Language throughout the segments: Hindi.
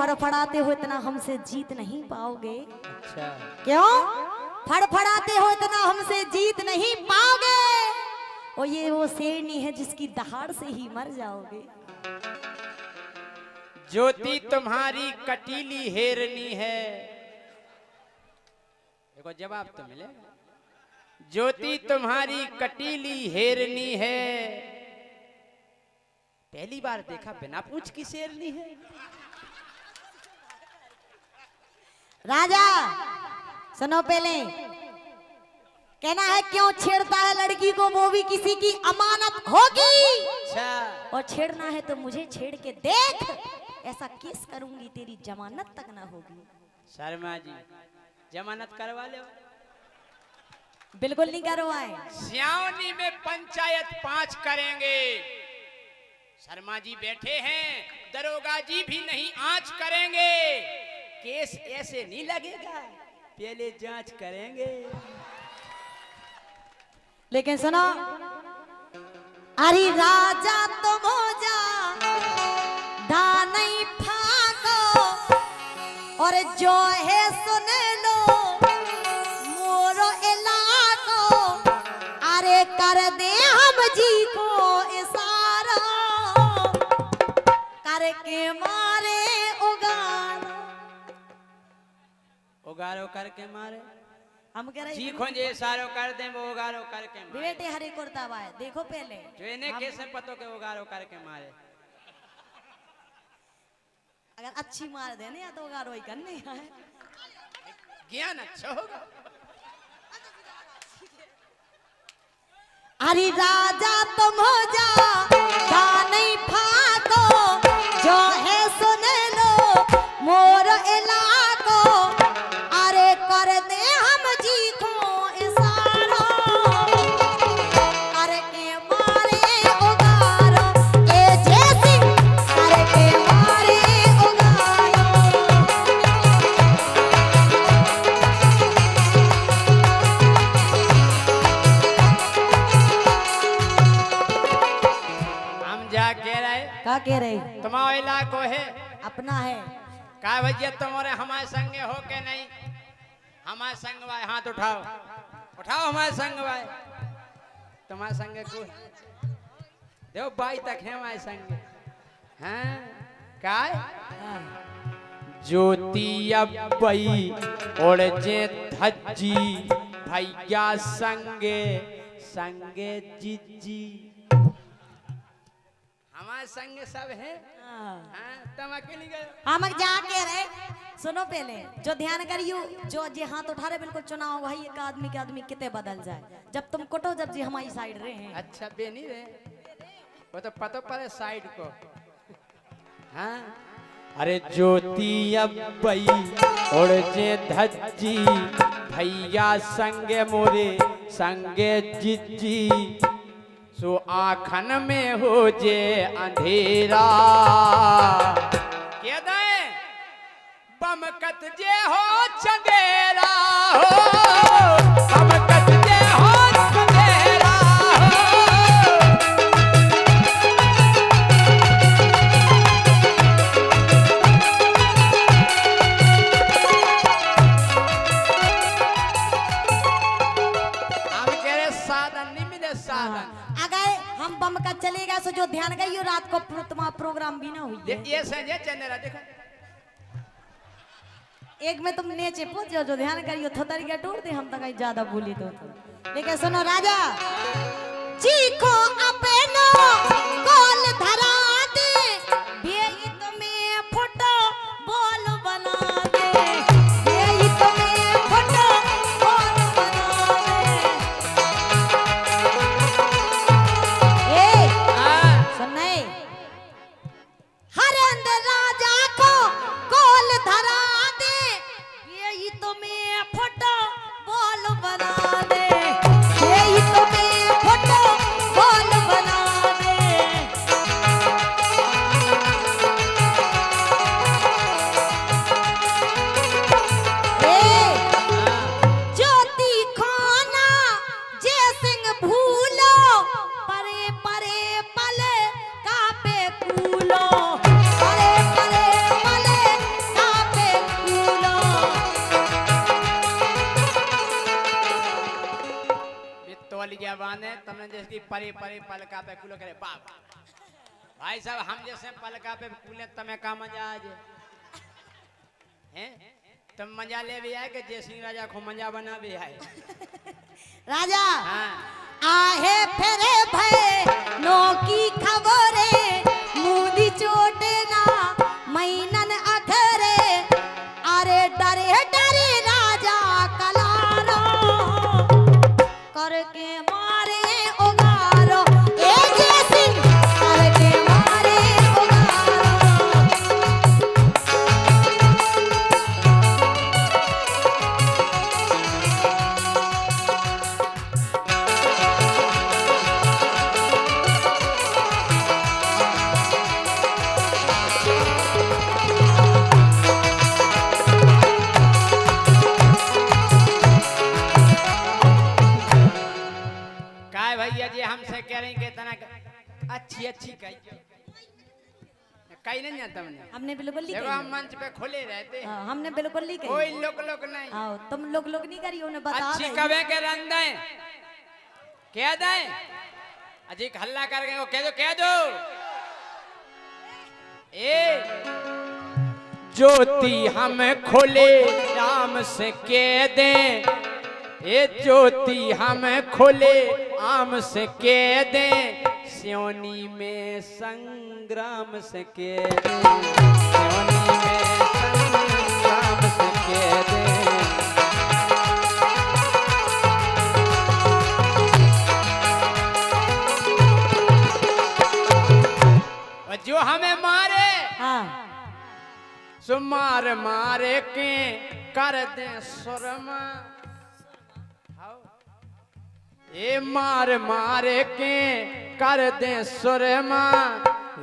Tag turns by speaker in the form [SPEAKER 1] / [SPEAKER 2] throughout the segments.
[SPEAKER 1] फड़फड़ाते हो इतना हमसे जीत नहीं पाओगे।
[SPEAKER 2] अच्छा
[SPEAKER 1] क्यों फड़फड़ाते हो इतना हमसे जीत नहीं पाओगे। और ये वो शेरनी है जिसकी दहाड़ से ही मर जाओगे।
[SPEAKER 2] ज्योति तुम्हारी कटीली हेरनी है। देखो जवाब तो मिलेगा। ज्योति तुम्हारी कटीली हेरनी है। पहली बार देखा बिना पूछ की शेरनी है।
[SPEAKER 1] राजा सुनो पहले, कहना है क्यों छेड़ता है लड़की को, वो भी किसी की अमानत होगी।
[SPEAKER 2] अच्छा
[SPEAKER 1] और छेड़ना है तो मुझे छेड़ के देख, ऐसा केस करूंगी तेरी जमानत तक ना होगी।
[SPEAKER 2] शर्मा जी जमानत करवा लो।
[SPEAKER 1] बिल्कुल नहीं करवाए।
[SPEAKER 2] सियानी में पंचायत 5 करेंगे। शर्मा जी बैठे हैं, दरोगा जी भी नहीं आंच करेंगे। केस ऐसे नहीं लगेगा, पहले जांच करेंगे।
[SPEAKER 1] लेकिन सुनो, अरे राजा तुम हो जा धा नहीं फाको, और जो है सुन लो मोरो इलाको। अरे कर दे हम जी को इशारा, करके मारे उगारो।
[SPEAKER 2] उगारो करके मारे,
[SPEAKER 1] हम कह रहे
[SPEAKER 2] जी खोजे इशारो कर दे, वो उगारो करके मारे।
[SPEAKER 1] बेटे हरे कुर्ता बाय देखो पहले
[SPEAKER 2] जो इन्हें कैसे पतो के उगारो करके मारे।
[SPEAKER 1] अगर अच्छी मार देने या तो उगारो ही करने है।
[SPEAKER 2] ज्ञान अच्छा होगा।
[SPEAKER 1] अरे राजा तुम हो जा धा नहीं फाको, जो है सुन लो मोर इलाको। अरे कर दे हम जी को इशारा, करके मारे उगारो। ए जैसी करके मारे उगारो।
[SPEAKER 2] हम जा कह रहे
[SPEAKER 1] क्या कह रहे?
[SPEAKER 2] तुम्हारा इलाको है
[SPEAKER 1] अपना है।
[SPEAKER 2] का भैया तुम्हारे हमारे संगे हो के नहीं? हमारे संग भाई हाथ उठाओ, उठाओ हमारे संग भाई। तुम्हारे संगे को देखो बाई तक है हमारे संगे। हाँ काय ज्योति अबई और जे धज्जी भैया संगे संगे जिज्जी। हमारे संगे सब है। हाँ, तुम अकेली गए।
[SPEAKER 1] हम जा के रहे। सुनो पहले, जो ध्यान करियो, जो जी हाथ उठा रहे बिल्कुल चुनाव भाई, एक आदमी के आदमी कितने बदल जाए। जब तुम कुटो जब जी हमारी साइड रहे हैं।
[SPEAKER 2] अच्छा बे नहीं रहे, वो तो पता पड़े साइड को। हाँ अरे ज्योति अबई और जे धज्जी भैया संगे मोरे संगे जिज्जी। सो आखन में हो जे अंधेरा, क्या दे बमकत जे हो चंदेरा हो, बमकत जे हो चंदेरा हो। हम कह रहे साधन नहीं मिले साधन।
[SPEAKER 1] अगर हम बम का चलेगा सो जो ध्यान करियो रात को तुम्हारा प्रोग्राम भी ना हुई।
[SPEAKER 2] ये सजे चंदेरा देखो।
[SPEAKER 1] एक में तुम नीचे पहुंच जाओ, जो ध्यान करियो थोड़ी का टूट दे हम तो कहीं ज्यादा भूली तो। लेकिन सुनो राजा चीखो अपनो कॉल धरा दे, बेई तुम्हें फोटो बोल बना दे, बेई तुम्हें फोटो बोल बना दे। ए सुन नहीं, हरेंद्र राजा को कॉल धरा दे, बेई तुम्हें फोटो बोल बना दे, बेई तुम्हें फोटो बोल बना दे।
[SPEAKER 2] माने तुमने जैसे परे परे पलका पे कुलो करे बाप भाई साहब हम जैसे पलका पे कुले तुम्हें का मजा आ जाए हैं तुम मजा ले भी आए कि जय सिंह राजा को मजा बना भी आए
[SPEAKER 1] राजा
[SPEAKER 2] हाँ
[SPEAKER 1] आहे फेरे भय नो की खबरे मुदी चोटे ना मैनन अखरे अरे डरे डरे राजा कलारो करके मारे उगारो ए जय सिंह करके मारे उगारो
[SPEAKER 2] काय भैया जी हमसे कह रही कि तना अच्छी अच्छी कही कहीं नहीं जाता मैंने
[SPEAKER 1] हमने बिल्कुल नहीं
[SPEAKER 2] देखो
[SPEAKER 1] कही
[SPEAKER 2] हम मंच पे खुले रहते हैं
[SPEAKER 1] हाँ, हमने बिल्कुल नहीं
[SPEAKER 2] कोई
[SPEAKER 1] कही
[SPEAKER 2] लोग लोग नहीं
[SPEAKER 1] आओ तुम लोग नहीं करियो उन्हें बता
[SPEAKER 2] अच्छी
[SPEAKER 1] दे
[SPEAKER 2] कवे के रंग दें कह दें अजी हल्ला करके वो कह दो ए ज्योति हमें खोले राम से कह दें ए ज्योति हमें खोले आम से कह दें सियोनी में संग्राम से कह दें सियोनी में संग्राम से कह दें और जो हमें मारे
[SPEAKER 1] हाँ
[SPEAKER 2] सो मार मारे के कर दे सुरमा ए मार मारे के कर दे सुरमा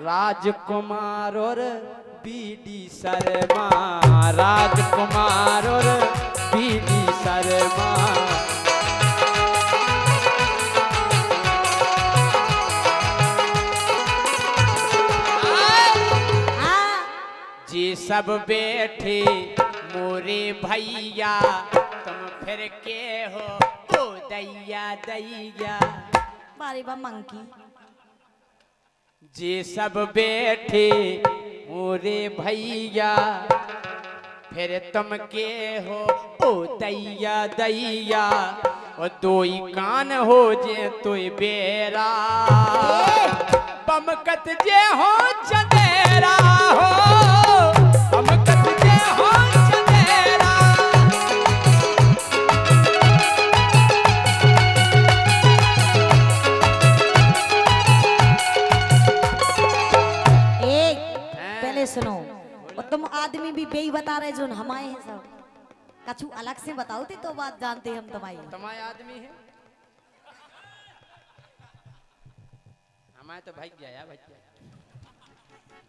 [SPEAKER 2] राजकुमार और बीडी शर्मा राजकुमार और बीडी शर्मा
[SPEAKER 1] हाँ
[SPEAKER 2] जी सब बैठे मोरे भैया तुम फिर के हो ओ दैया दैया
[SPEAKER 1] बारी बा मंकी
[SPEAKER 2] जी सब बैठे मोरे भैया फिर तुम के हो ओ दैया दैया और दो ही कान हो जे तो बेरा बमकत जे हो चंदेरा हो बमकत जे हो चंदेरा
[SPEAKER 1] एक पहले सुनो और तुम आदमी भी बेई बता रहे जो हमारे हैं सब कछु अलग से बताओ थे तो बात जानते हम तुम्हारी
[SPEAKER 2] तुम्हारे आदमी है हमारे तो भाई गया भाई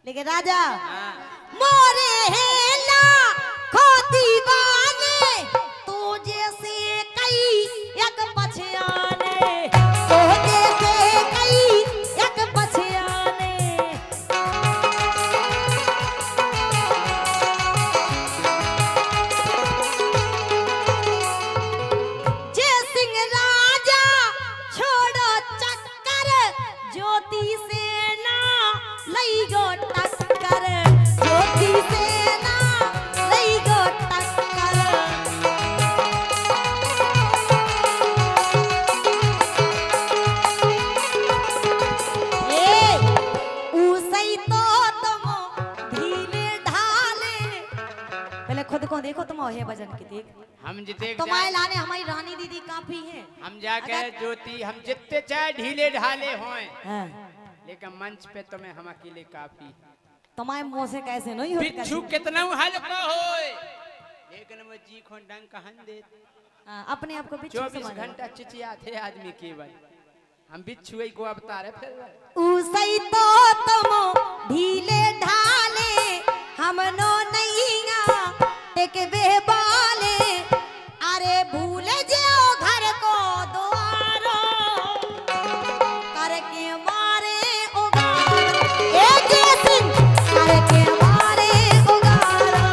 [SPEAKER 1] लेकिन राजा
[SPEAKER 2] हाँ
[SPEAKER 1] मोरे है ना खो दीवाने तो जैसे कई एक पछयाने तो जैसे कई एक पछयाने जय सिंह राजा छोड़ो चक्कर ज्योति सेना लई गो टक्कर ज्योति सेना लई गो टक्कर ए उसई तो तुम ढीले ढाले पहले खुद को देखो तुम ओहे भजन की देख
[SPEAKER 2] हम जिते
[SPEAKER 1] तुम्हारे लाने हमारी रानी दीदी काफी है
[SPEAKER 2] हम जाके
[SPEAKER 1] अगर-
[SPEAKER 2] ज्योति हम जितने चाहे ढीले ढाले हों
[SPEAKER 1] हाँ,
[SPEAKER 2] लेकिन मंच पे तुम्हें हम अकेले काफी
[SPEAKER 1] तुम्हारे मुंह से कैसे नहीं हो
[SPEAKER 2] बिच्छू कितना हल्का होए लेकिन वो जी खो डंग कहन दे
[SPEAKER 1] अपने आप को बिच्छू
[SPEAKER 2] 24
[SPEAKER 1] समझो।
[SPEAKER 2] घंटा चिचिया थे आदमी केवल हम बिच्छू को अवतारे फिर
[SPEAKER 1] उसई तो तुम ढीले ढाले हम नो नैया टेकवे बाले अरे भूल जाओ घर को द्वारो करके मारे उगारो ए जय सिंह करके मारे उगारो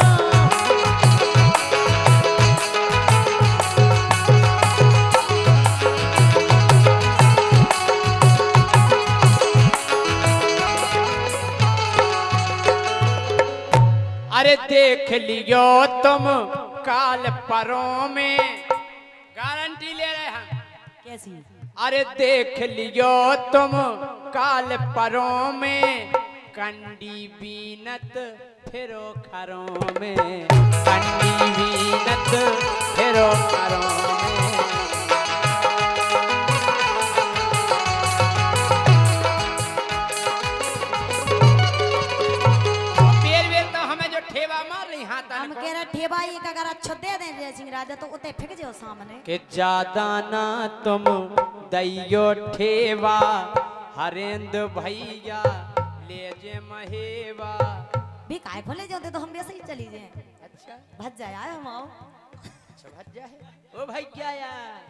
[SPEAKER 2] अरे देख लियो तुम काल परों में, गारंटी ले रहे हम।
[SPEAKER 1] कैसी?
[SPEAKER 2] अरे देख लियो तुम काल परों में, कंडी बीनत फिरो खरों में, कंडी बीनत फिरो खरों में। पेड़ वेर तो हमें जो ठेवा मार रही हाथ
[SPEAKER 1] हम कह रहे ठेबा एक अगर अच्छो दे दें जय सिंह राजा तो उते फेंक जाओ सामने।
[SPEAKER 2] कि ज्यादा ना तुम दैयो ठेवा, हरेंद्र भैया ले जे महेवा।
[SPEAKER 1] भी काय खोले जाते तो हम वैसे ही चली जाए।
[SPEAKER 2] अच्छा
[SPEAKER 1] भज जाए आए हम आओ।
[SPEAKER 2] अच्छा भज जाए। ओ भाई क्या यार,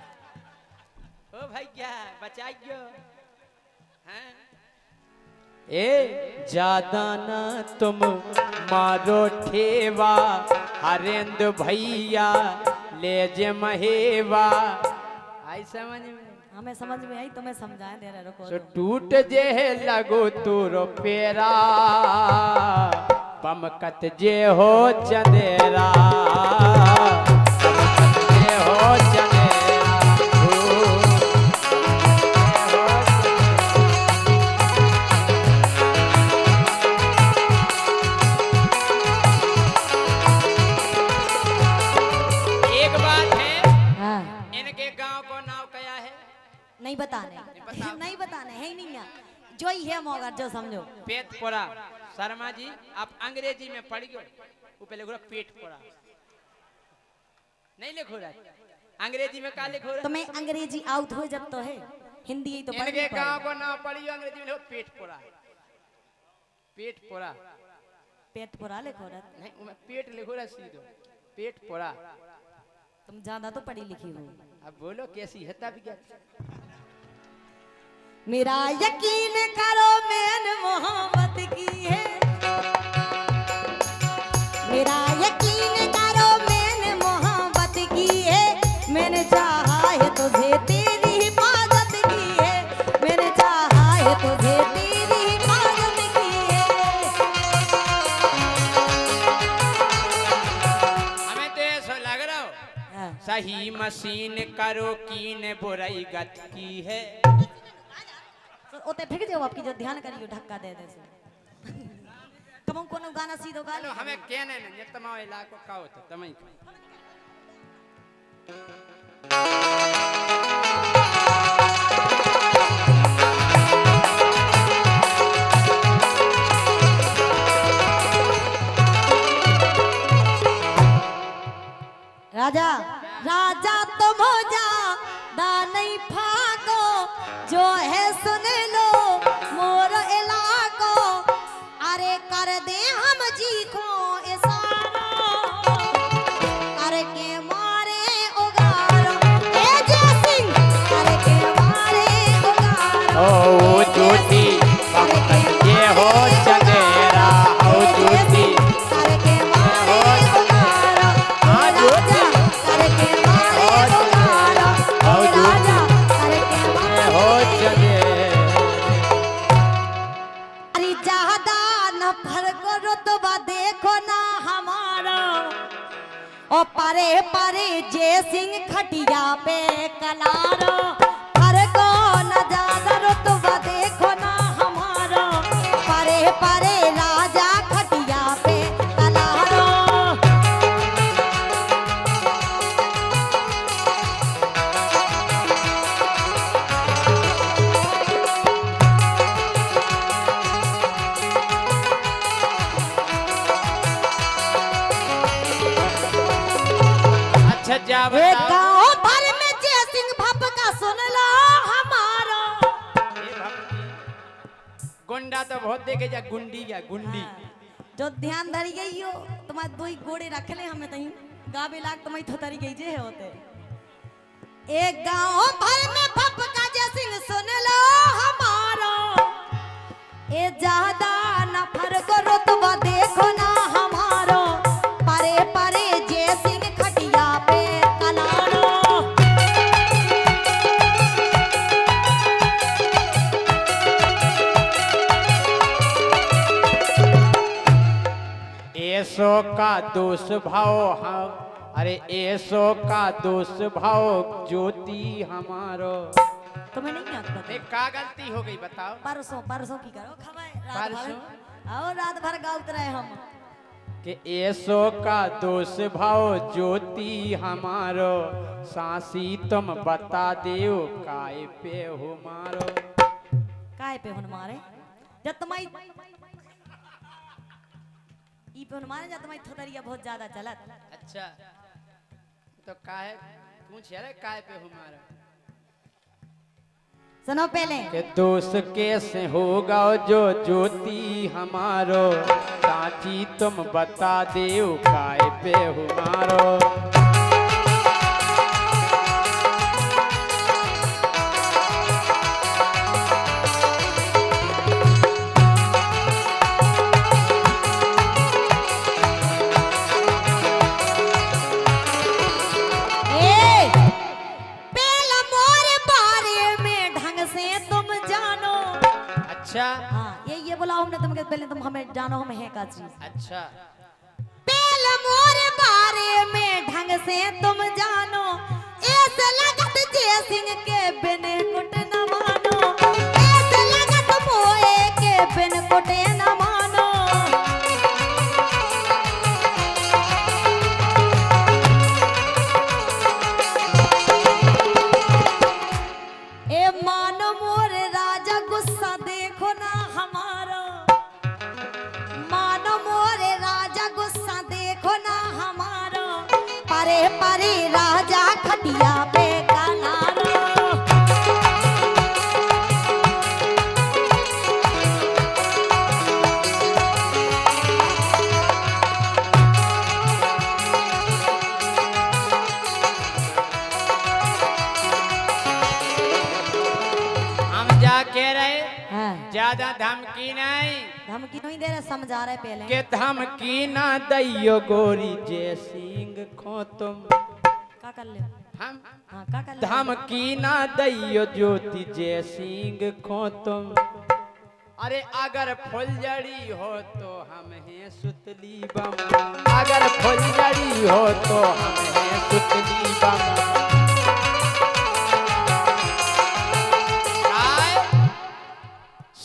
[SPEAKER 2] ओ भाई क्या बचाइयो हैं। ए ज्यादा ना तुम मारो ठेवा, हरेंद्र भैया ले जे महेवा। आई समझ में?
[SPEAKER 1] हमें समझ में आई, तुम्हें समझाए दे रहे रुको।
[SPEAKER 2] सो टूट जे लगो तुरो पेरा, पमकत जे हो चंदेरा, पमकत जे हो चंदेरा, एक बात है,
[SPEAKER 1] हाँ।
[SPEAKER 2] इनके गांव को नाम क्या है?
[SPEAKER 1] नहीं बताने, नहीं बताने है ही नहीं यहाँ। जो ही है मौका जो समझो।
[SPEAKER 2] पेटपोरा। शर्मा जी आप अंग्रेजी में पढ़ गए, वो पहले लिखो पेटपोरा, नहीं लिखो रहा अंग्रेजी में का लिखो रहा।
[SPEAKER 1] तो मैं अंग्रेजी आउट हो जब तो है, हिंदी ही तो पढ़नी
[SPEAKER 2] इनके
[SPEAKER 1] पड़ेगी।
[SPEAKER 2] गांव को नाम पढ़ियो, अंग्रेजी में लिखो पेटपोरा। पेटपोरा
[SPEAKER 1] पेट पुरा लिखो रहा।
[SPEAKER 2] नहीं, उसमें पेट लिखो रहा सीधो, पेटपोरा।
[SPEAKER 1] तुम ज्यादा तो पढ़ी लिखी हो।
[SPEAKER 2] अब बोलो कैसी है तब क्या?
[SPEAKER 1] मेरा यकीन करो मैंने मोहब्बत की है, मेरा यकीन करो मैंने मोहब्बत की है, मैंने चाहा है तुझे तेरी हिफाजत की है, मैंने चाहा है तुझे तेरी हिफाजत की है।
[SPEAKER 2] हमें तो ऐसा लग रहा हो
[SPEAKER 1] हाँ।
[SPEAKER 2] सही मशीन करो कीन बुराई गत की है।
[SPEAKER 1] तो ओते फेंक जाओ आपकी जो ध्यान करियो धक्का दे दे से। कम कोनो गाना सीधो गा लो।
[SPEAKER 2] हमें कहने नहीं, ये तमाम इलाको का होता तमई
[SPEAKER 1] राजा राजा तुम हो जा दा नहीं फाको, जो है सुन लो मोर इलाको, अरे कर दे हम जी को इशारा, करके मारे उगारो ए जय सिंह, करके मारे उगारो
[SPEAKER 2] ओ झूठी ये हो चंदेरा, ओ झूठी
[SPEAKER 1] करके मारे उगारो,
[SPEAKER 2] हाँ झूठी
[SPEAKER 1] करके मारे उगारो,
[SPEAKER 2] ओ
[SPEAKER 1] राजा
[SPEAKER 2] झूठी
[SPEAKER 1] करके
[SPEAKER 2] ये
[SPEAKER 1] मारे
[SPEAKER 2] हो चंदेरा।
[SPEAKER 1] अरे ज्यादा न फर्क रुतबा देखो ना हमारा, और परे परे जय सिंह खटिया पे कलारो, फर्क न ज्यादा रुतबा देखो ना हमारा, परे परे राजा खटिया पे कलारो।
[SPEAKER 2] अच्छा जा
[SPEAKER 1] एक
[SPEAKER 2] बताओ
[SPEAKER 1] गाँव भर में जय सिंह भप का सुन लो हमारा।
[SPEAKER 2] ये भक्ति गुंडा तो बहुत देखे जा, गुंडी या गुंडी
[SPEAKER 1] जो ध्यान धरी गई हो तुम्हारे दो ही घोड़े रख ले हमें तही गाबे लाग तुम्हारी थोतरी गई जे होते। एक गाँव भर में भप का जय सिंह सुन लो हमारा, ए ज्यादा न फर्क रुतबा देखो ना हमारो, परे परे जय सिंह खटिया पे कलारो।
[SPEAKER 2] ए सो ऐसो का दोष भाव हाँ, अरे ऐसो का दोष भाव ज्योति हमारो।
[SPEAKER 1] तुम्हें नहीं आता?
[SPEAKER 2] नहीं, का गलती हो गई बताओ।
[SPEAKER 1] परसों परसों की करो खबर रात
[SPEAKER 2] परसों?
[SPEAKER 1] भर आओ रात भर गाउत रहे हम
[SPEAKER 2] कि ऐसो का दोष भाव ज्योति हमारो, सासी तुम बता देओ काय पे हो मारो।
[SPEAKER 1] काय पे हुन मारे जब तुम्हारी ई पे हुन मारे जब तुम्हारी थोतरिया बहुत ज्यादा चलत।
[SPEAKER 2] अच्छा तो काहे पूछ रे काय पे हो मारो।
[SPEAKER 1] सुनो पहले
[SPEAKER 2] कि दोष कैसे होगा जो ज्योति हमारो, साची तुम बता देओ काय पे हो मारो।
[SPEAKER 1] ए पहला मोरे बारे में ढंग से तुम जानो।
[SPEAKER 2] अच्छा
[SPEAKER 1] हाँ ये बोला हमने तुमके पहले तुम हमें जानो हम है का चीज।
[SPEAKER 2] अच्छा
[SPEAKER 1] पहले मोरे बारे में ढंग से तुम जानो, ऐसे लगत जय सिंह के बिन कुट न मानो, ऐसे लगत मोए के बिन कुटे न मानो। ए मानो मोरे राजा गुस्सा देखो ना हमारा, मानो मोरे राजा गुस्सा देखो ना हमारा, परे परे राजा खटिया पे कनारो।
[SPEAKER 2] हम जा कह रहे
[SPEAKER 1] हाँ,
[SPEAKER 2] ज्यादा धमकी नहीं,
[SPEAKER 1] धमकी नहीं दे रहे समझा रहे पहले।
[SPEAKER 2] के धमकी ना दैयो गोरी जय सिंह खो तुम।
[SPEAKER 1] का कर ले
[SPEAKER 2] हम
[SPEAKER 1] हाँ का कर ले
[SPEAKER 2] धमकी ना दैयो ज्योति जय सिंह खो तुम। अरे अगर फुलझड़ी हो तो हम हैं सुतली बम, अगर फुलझड़ी हो तो हम हैं सुतली बम।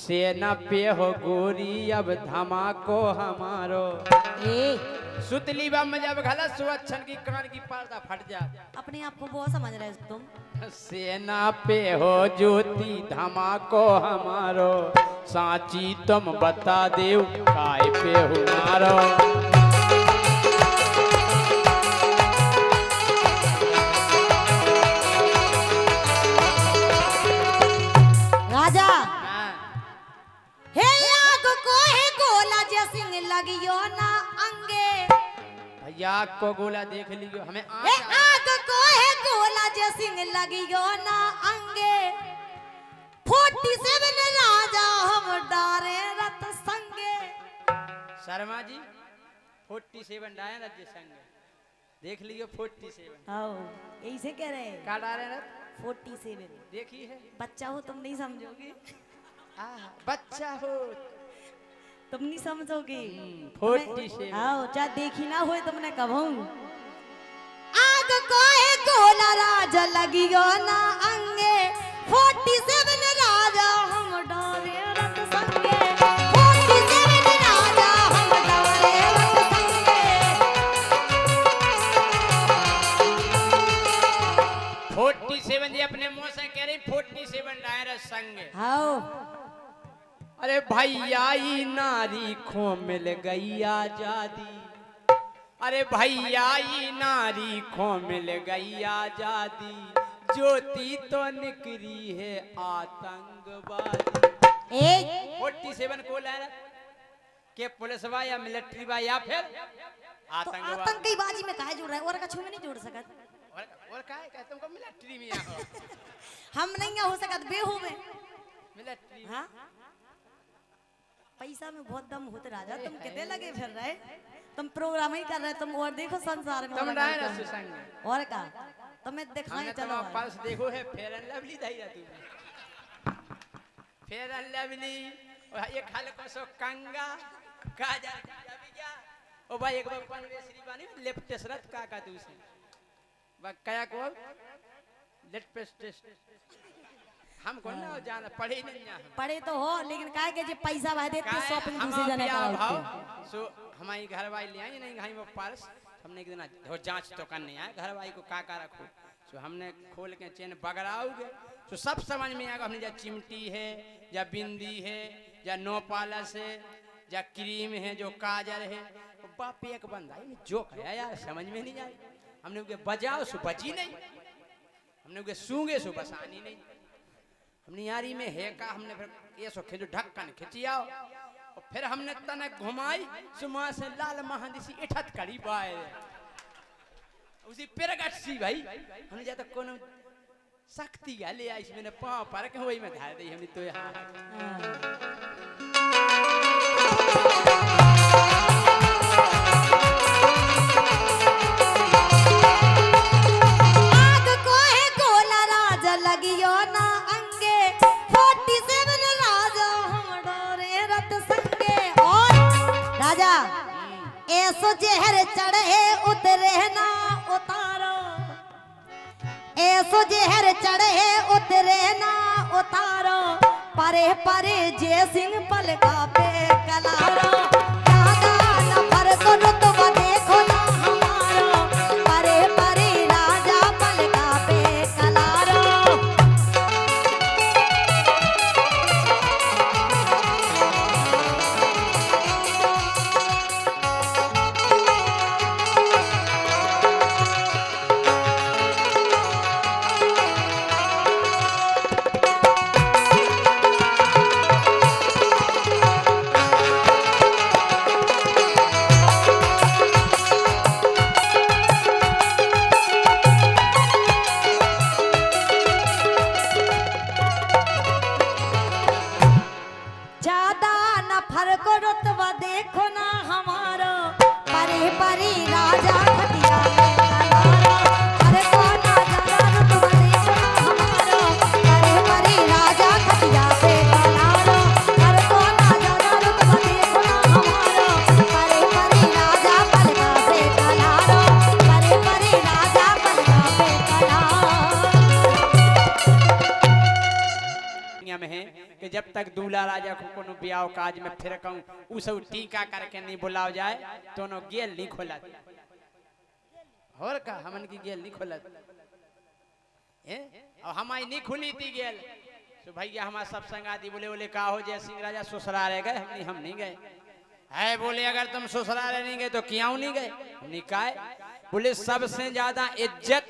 [SPEAKER 2] सेना पे हो गोरी अब धमाको हमारो।
[SPEAKER 1] ए
[SPEAKER 2] सुतली बम जब गलत सुअच्छन की कान की पर्दा फट जाए।
[SPEAKER 1] अपने आप को बहुत समझ रहे हो तुम।
[SPEAKER 2] सेना पे हो ज्योति धमाको हमारो, साची तुम बता देव काय पे हो मारो।
[SPEAKER 1] राजा
[SPEAKER 2] हाँ,
[SPEAKER 1] हे आग को है गोला जय सिंह लगियो ना अंगे।
[SPEAKER 2] भैया को गोला देख लियो हमें
[SPEAKER 1] हे आग को है गोला जय सिंह लगियो ना अंगे, 47 राजा हम डारे रत संगे।
[SPEAKER 2] शर्मा जी 47 डाया राज्य संग देख लियो 47।
[SPEAKER 1] आओ यही से कह रहे
[SPEAKER 2] का डाले रथ
[SPEAKER 1] 47
[SPEAKER 2] देखी है।
[SPEAKER 1] बच्चा हो तुम नहीं समझोगे,
[SPEAKER 2] बच्चा हो
[SPEAKER 1] तुम नहीं समझोगे।
[SPEAKER 2] 47।
[SPEAKER 1] आओ चाहे देखी ना हो तुमने कब हूँ। आग को है गोला राजा लगियो ना अंगे, 47 राजा हम डारे रत संगे, 47 राजा हम डारे रत संगे।
[SPEAKER 2] 47 जी अपने मुंह से कह रही 47 डायरा संग।
[SPEAKER 1] आओ
[SPEAKER 2] अरे भैया ई नारी खो मिल गई आजादी, अरे भैया ई नारी खो मिल गई आजादी, ज्योति तो निकली है आतंकवादी।
[SPEAKER 1] ए
[SPEAKER 2] 47 को ले के पुलिस बा या मिलिट्री बा या फिर
[SPEAKER 1] तो
[SPEAKER 2] आतंकवादी।
[SPEAKER 1] आतंकवादी में काहे जुड़ रहा है और कछु में नहीं जुड़ सकत।
[SPEAKER 2] और काहे कहते तुमको मिलिट्री में आओ।
[SPEAKER 1] हम नहीं हो सकत बेहू में।
[SPEAKER 2] मिलिट्री
[SPEAKER 1] हाँ पैसा में बहुत दम होते राजा, तुम कितने लगे फिर रहे, तुम प्रोग्राम ही कर रहे, तुम और देखो संसार में
[SPEAKER 2] तुम
[SPEAKER 1] और
[SPEAKER 2] डायरा
[SPEAKER 1] क्या।
[SPEAKER 2] संग
[SPEAKER 1] और का तुम्हें दिखाई
[SPEAKER 2] हमने
[SPEAKER 1] चलो
[SPEAKER 2] तो पर्स देखो है फेयर एंड लवली दई तू फेयर एंड लवली और ये खाले को सो कंगा काजल अभी क्या ओ भाई एक बार पनवे श्री बानी लेफ्ट शरत का दूसरी बा कया को लेट पेस्ट हम को ना जाना पढ़े ही नहीं हम
[SPEAKER 1] पढ़े तो हो लेकिन काहे के जे पैसा वह देते शॉपिंग दूसरी जने
[SPEAKER 2] भाव सो हमारी घर वाली ले आई नहीं घर में पर्स हमने एक दिन हो जांच तो करने आए घर वाली को का रखो सो हमने खोल के चेन बगड़ाओगे तो सब समझ में आएगा हमने या चिमटी है या बिंदी है या नो पालस है या क्रीम है जो काजल है तो बाप एक बंदा है जो है यार समझ में नहीं आए हमने उनके बजाओ सो बजी नहीं हमने उनके सूंगे सो बसानी नहीं हमने यारी में है का हमने फिर ये सो खिंचो ढक्कन खिंचियाओ और फिर हमने तने घुमाई सुमा से लाल महादिसी इठत करी बाय उसी पेरगट सी भाई हमने जाता कोनो शक्ति ले आई इसमें पांव पर के होई में धार दे हमने तो यहां
[SPEAKER 1] आग को है गोला राजा लगियो ना अंगे 47 राजा हम डोरे रत संगे और राजा ऐसो जहर चढ़े उतरे ना उतारो ऐसो जहर चढ़े उतरे ना उतारो परे परे जय सिंह पलका पे कलारो दादा न पर तो रुतबा देखो ना हमारो परे परे राजा पलका पे कलारो ज्यादा न फर्क रुतबा देखो ना हमारो परे परे राजा खटिया में कलारो अरे को ना ज्यादा रुतबा देखो ना हमारो परे परे राजा खटिया पे कलारो अरे को ना ज्यादा रुतबा देखो ना हमारो परे परे राजा पलका पे कलारो परे परे राजा पलका पे कलारो
[SPEAKER 2] दुनिया में है कि जब तक दूल्हा राजा को कोनो ब्याह काज में फिर कहूं उ सब टीका करके नहीं बुलाव जाए तो नो गेल नहीं खोलत और का हमन की गेल नहीं खोलत ए और हमारी नहीं खुली थी गेल तो भैया हमारा सब संगाती बोले बोले का हो जय सिंह राजा ससुराल गए हम नहीं गए है बोले अगर तुम ससुराल नहीं गए तो क्यों नहीं गए हमने कहा बोले सबसे ज्यादा इज्जत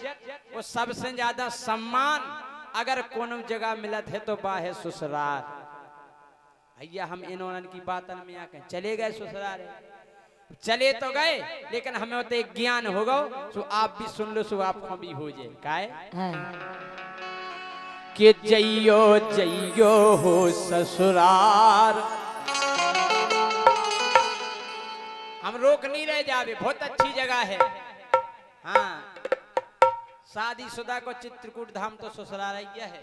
[SPEAKER 2] और सबसे ज्यादा सम्मान अगर कोनो जगह मिलत है तो बा है ससुराल भैया हम इन्होंने की बातन में आके चले गए ससुराल चले तो गए लेकिन हमें तो एक ज्ञान होगा तो आप भी सुन लो सो आपको भी हो जाए काहे कि जइयो जइयो हो ससुराल हम रोक नहीं रह जावे बहुत अच्छी जगह है हाँ शादीशुदा को चित्रकूट धाम तो ससुराल गया है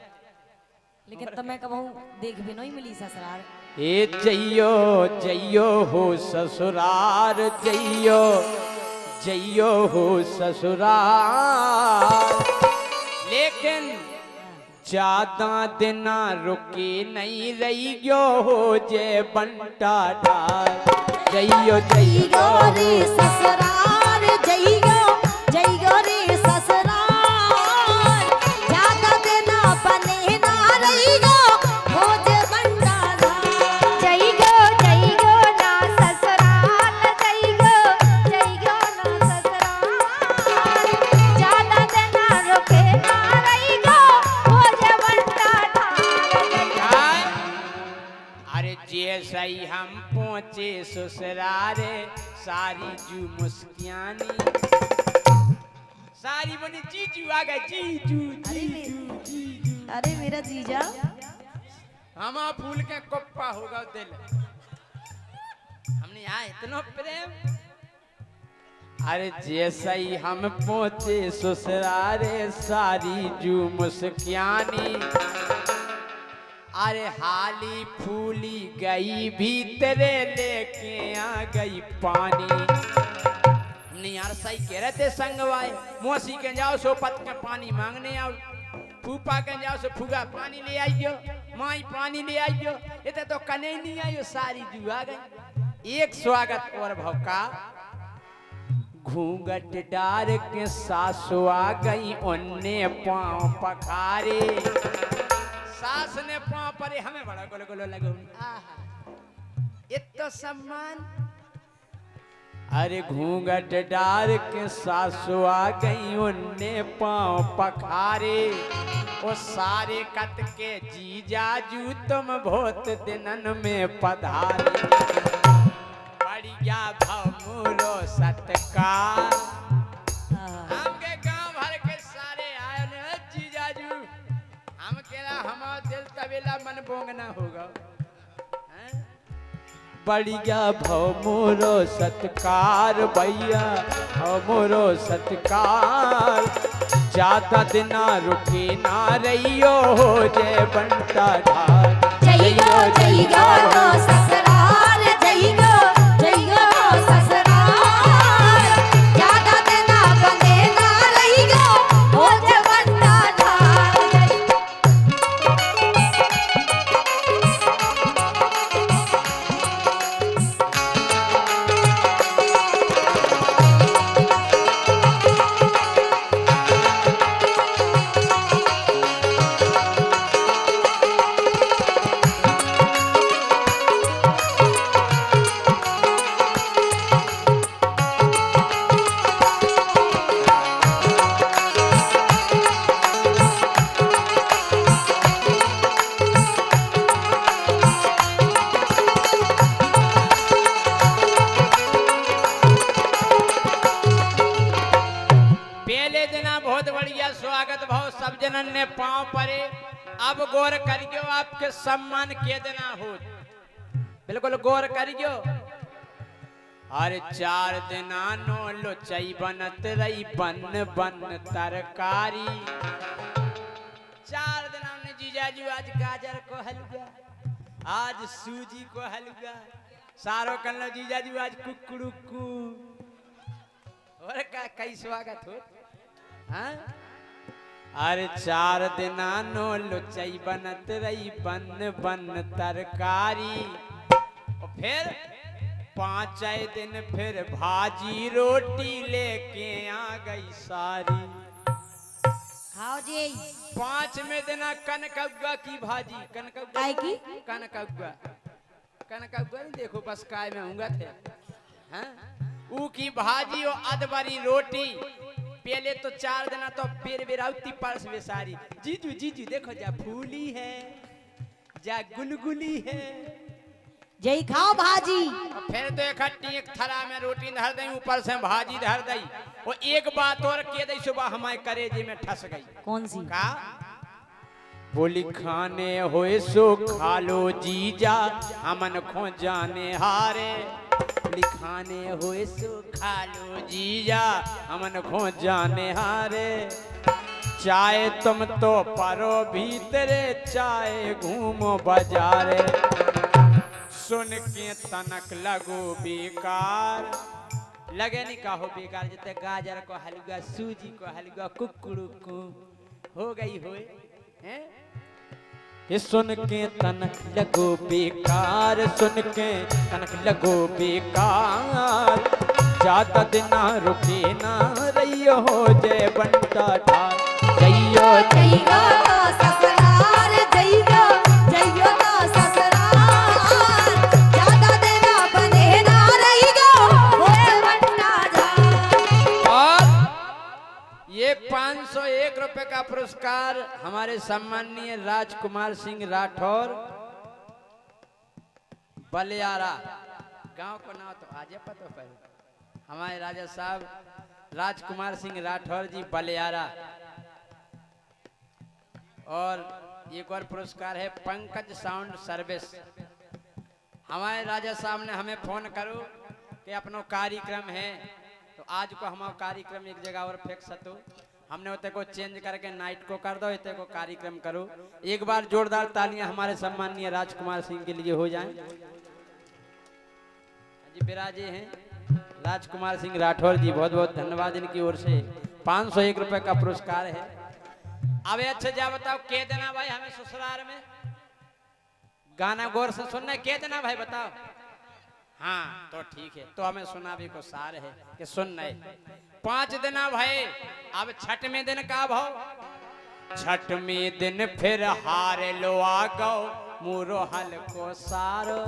[SPEAKER 1] लेकिन तुम्हें कबहू देख भी नहीं मिली ससुराल
[SPEAKER 2] ए जइयो जइयो हो ससुराल जइयो जइयो हो ससुराल लेकिन ज्यादा दिन रुके नहीं रही गयो हो जे बंटा ढाल जइयो जइयो
[SPEAKER 1] रे ससुराल जइयो जइयो रे ससुराल ज्यादा दिन बने ना रहियो हो जे बंटा
[SPEAKER 3] जइगो जइगो ना ससुराल जइगो जइगो ना ससुराल ज्यादा दिन रुके ना रहिगो हो जे बंटा ढाल
[SPEAKER 2] अरे जैसे ही हम पहुंचे ससुरारे सारी जू मुस्कियानी सारी बनी जीजू आ गए जीजू जीजू जीजू
[SPEAKER 1] अरे मेरा जीजा
[SPEAKER 2] हमा फूल के कोप्पा होगा दिल हमने यहाँ इतना प्रेम अरे जैसे ही हम पहुंचे ससुरारे सारी जू मुस्कियानी अरे हाली फूली गई भीतरे लेके आ गई पानी सही कह रहे थे संगवाए मौसी के जाओ सो पत के पानी मांगने आओ फूफा के जाओ सो फूगा पानी ले आइयो माई पानी ले आइयो इतने तो कने नहीं आइयो सारी जुआ गई। एक स्वागत और भौका घूंघट डार के सासु आ गई उनने पांव पखारे सास ने पांव परे हमें बड़ा गोलो गोलो लगो इतना सम्मान। अरे घूंघट डार के सासु आ गई उनने पांव पखारे वो सारे कत के जीजाजू तुम बहुत दिनन में पधारे बढ़िया भमुरो सत्कार हमके गांव भर के सारे आए ने जीजाजू हम केला हमारा दिल तबेला मन बोंगना होगा बढ़िया भमुरो सत्कार भैया भमुरो सत्कार ज्यादा दिना रुके ना रहियो हो जय बंटा ढाल
[SPEAKER 3] जय गो ससुराल जय गो ससुराल ज्यादा देना बंदे ना रही गो हो जय बंटा ढाल।
[SPEAKER 2] सब जनन ने पांव परे अब गौर करियो आपके सम्मान के देना हो बिल्कुल गौर करियो। अरे 4 दिना नो लोचई बनत रही बन बन तरकारी 4 दिना ने जीजाजी आज गाजर को हलवा आज सूजी को हलवा सारो कल जीजाजी आज कुकड़ुकू और का कई स्वागत हो हाँ? अरे 4 दिना नो लुचई बनत रही बन बन तरकारी और फिर 5 दिन फिर भाजी रोटी लेके आ गई सारी
[SPEAKER 1] खाओ जी
[SPEAKER 2] 5वें दिन कनकौआ की भाजी
[SPEAKER 1] काय की
[SPEAKER 2] कनकौआ नहीं देखो बस काय में होंगे थे हाँ? ऊ की भाजी और अदबरी रोटी पहले तो 4 दिना तो बेराउती परस में सारी जीजू देखो जा फूली है जा गुलगुली है
[SPEAKER 1] जय खाओ भाजी
[SPEAKER 2] फिर तो इकट्ठी एक थरा में रोटी धर दई ऊपर से भाजी धर दई और एक बात और के दई सुबह हमारे करेजे में ठस गई
[SPEAKER 1] कौन सी
[SPEAKER 2] का बोली खाने होए सो खा लो जीजा हमन खो जाने हारे लिखाने होए सो खा लो जीजा हमन खो जाने हारे चाय तुम तो परो भीतरे चाय घूमो बाजारे सुन के तनक लगो बेकार लगे नहीं कहो बेकार जते गाजर को हलवा सूजी को हलवा कुकड़ू को हो गई होए हैं ये सुन के तनक लगो बेकार सुन के तनक लगो बेकार ज्यादा दिना रुके ना रहियो हो जय बंटा ढाल जइयो
[SPEAKER 3] जय गो ससुराल जय गो ससुराल ज्यादा देना बंदे ना रही गो हो जय बंटा ढाल।
[SPEAKER 2] और ये 501 रुपए का पुरस्कार हमारे सम्माननीय राजकुमार सिंह राठौर बलियारा गांव को नाम तो आज पता पहले हमारे राजा साहब राजकुमार सिंह राठौर जी बलियारा। और एक और पुरस्कार है पंकज साउंड सर्विस हमारे राजा साहब ने हमें फोन करो कि अपनो कार्यक्रम है तो आज को हमारा कार्यक्रम एक जगह और फिक्स तो हमने उते को चेंज करके नाइट को कर दो इते को कार्यक्रम करो। एक बार जोरदार तालियां हमारे सम्माननीय राजकुमार सिंह के लिए हो जाएं। जी विराजे हैं राजकुमार सिंह राठौर जी, बहुत बहुत धन्यवाद इनकी ओर से 501 रुपए का पुरस्कार है। अब अच्छा जा बताओ के देना भाई हमें ससुराल में गाना गौर से सुनना के देना भाई बताओ। हाँ तो ठीक है, तो हमें सुना भी को सार है कि सुन नहीं 5 देना भाई। अब छठ में दिन का भाव, छठ में दिन फिर हार लो आ गो मुरो हल को सारो।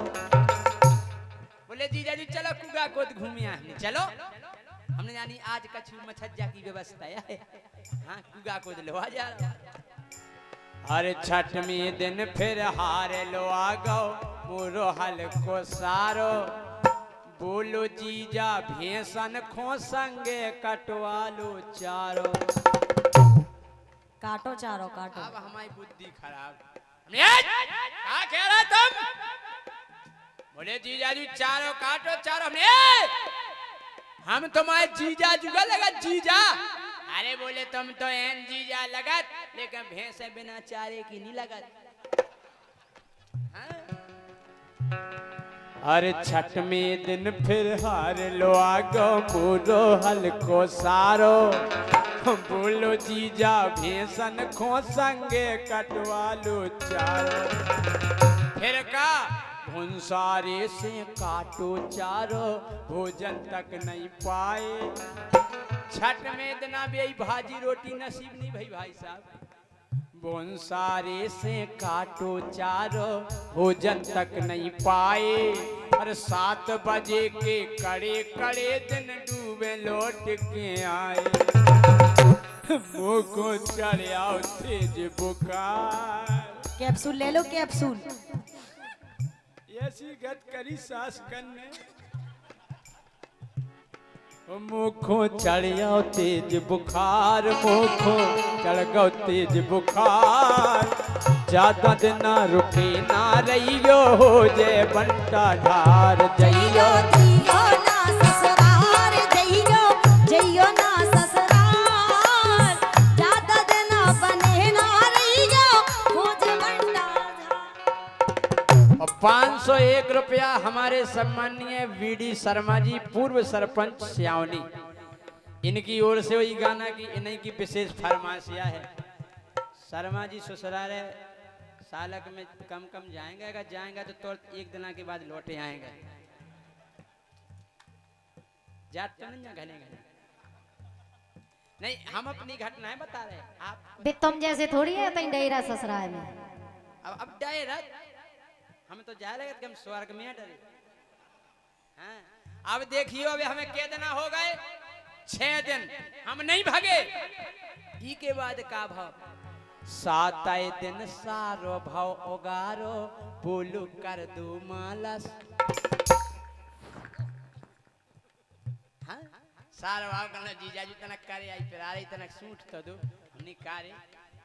[SPEAKER 2] बोले जीजा जी चलो कुगा को घूमिए आने चलो। हमने जानी आज कछु मछज्जा की व्यवस्था है। हाँ कुगा को लो आ जा। अरे छठ में दिन फिर हार लो आ गो मुरो हल को सारो। बोलो जीजा भेसन खो संगे कटवा लो चारो।
[SPEAKER 1] काटो चारो काटो।
[SPEAKER 2] अब हमारी बुद्धि खराब। क्या कह रहा तुम? बोले जीजा जी चारो काटो चारो। हम तुम्हारे जीजा जुगा लगा जीजा। अरे बोले तुम तो एन जीजा लगत, लेकिन भैंस बिना चारे की नहीं लगत। हाँ? अरे छठ में दिन फिर हार लो आगो मुरो हल को सारो। बोलो जीजा भेसन खो संगे कटवा लो चारो। फिर का भुंसारे से काटो चारो भोजन तक नहीं पाए। छठ में इतना भी यही भाजी रोटी नसीब नहीं भाई भाई साहब। भुंसारे से काटो चारो भोजन तक नहीं पाए। अरे 7 बजे के कड़े कड़े दिन डूबे लौट के आए। मुँह को चढ़ आओ तेज बुखार।
[SPEAKER 1] कैप्सूल ले लो कैप्सूल।
[SPEAKER 2] ऐसी गत करी सास कन्ने मुखो चढ़ आओ तेज बुखार। मुखो चढ़ गो तेज बुखार। ज्यादा दिन रुके ना रहियो हो जे बंटा ढार।
[SPEAKER 3] जइयो जियो ना ससुराल जइयो जइयो ना ससुराल। ज्यादा दिन बने ना रहियो खोज बंटा
[SPEAKER 2] और 501 रुपया हमारे सम्मानीय वीडी शर्मा जी पूर्व सरपंच सियावनी, इनकी ओर से वही गाना की इन्हीं की विशेष फरमाइशिया है। शर्मा जी ससुराल सालक में कम कम जाएंगे, अगर जाएंगे तो तुरंत 1 दिन के बाद लौटे आएंगे। जाते नहीं या घने घने नहीं, हम अपनी घटनाएं बता रहे हैं। आप
[SPEAKER 3] बे तुम जैसे थोड़ी है तई डेरा ससुराल में।
[SPEAKER 2] अब डायरेक्ट हम तो जा रहे हैं कि हम स्वर्ग में डरे। हाँ अब देखियो अभी हमें के दिन हो गए 6 दिन हम नहीं भागे। ई के बाद का भाव 7 दिन सारो भाव ओगारो बोलू कर दो मालस। हाँ सारो भाव करना जीजा जी तनक करे आई पिरा रही तनक सूट तो दो हमने कारे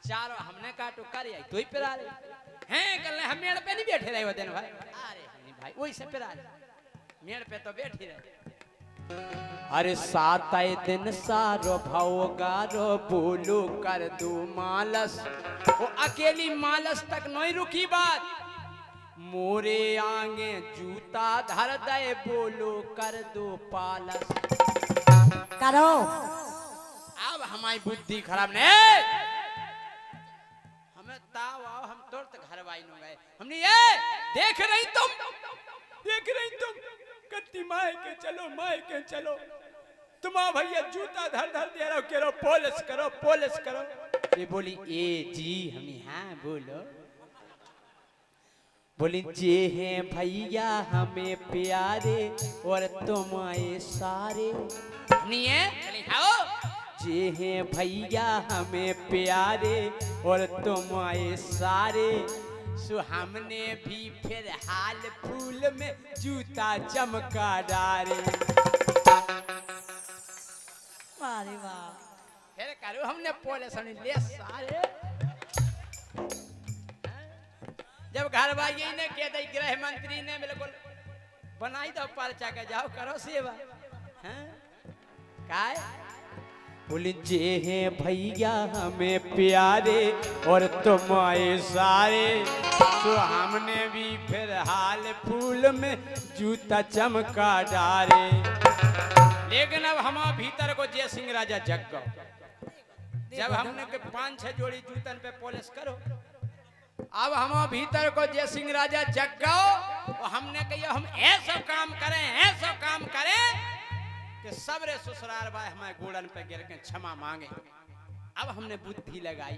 [SPEAKER 2] चारों हमने काटो करे आई तो ही पिरा रही हैं। कल हम मेड़ पे नहीं बैठे रहे वो दिन भाई। अरे नहीं भाई वही से पिरा रहे मेड़ पे तो बैठी रहे। अरे 7 दिन सारो भाव गारो बोलो कर दो मालस। वो अकेली मालस तक नहीं रुकी बात। मोरे आगे जूता धर दे बोलो कर दो पालस।
[SPEAKER 1] करो।
[SPEAKER 2] अब हमारी बुद्धि खराब नहीं। हमें ताव आओ हम तुरंत घर वाई नो गए। हमने ये देख रही तुम कत्ती माए के चलो तुम्हारा भैया जूता धर दे रहा करो पोलिस करो। ये बोली ए जी हमें हाँ बोलो। बोली जे हैं भैया हमें प्यारे और तुम आए सारे। नहीं है हाँ जे हैं भैया हमें प्यारे और तुम आए सारे। सो हमने भी फिर हाल फूल में जूता चमका डारे।
[SPEAKER 1] अरे वाह
[SPEAKER 2] फिर करो हमने पुलिस ले सारे। जब घर वाली ने कह दी गृह मंत्री ने बिल्कुल बनाई दो पर्चा के जाओ करो सेवा। काय बोले जे हैं भैया हमें प्यारे और तुम आए सारे। तो हमने भी फिर हाल फूल में जूता चमका डारे। लेकिन अब हम भीतर को जय सिंह राजा जग गो। जब हमने के 5-6 जोड़ी जूतन पे पॉलिश करो, अब हम भीतर को जय सिंह राजा जग गो। और हमने कहा हम ऐसा काम करें कि सबरे ससुराल भाई हमारे गोड़न पे गिर के क्षमा मांगे। अब हमने बुद्धि लगाई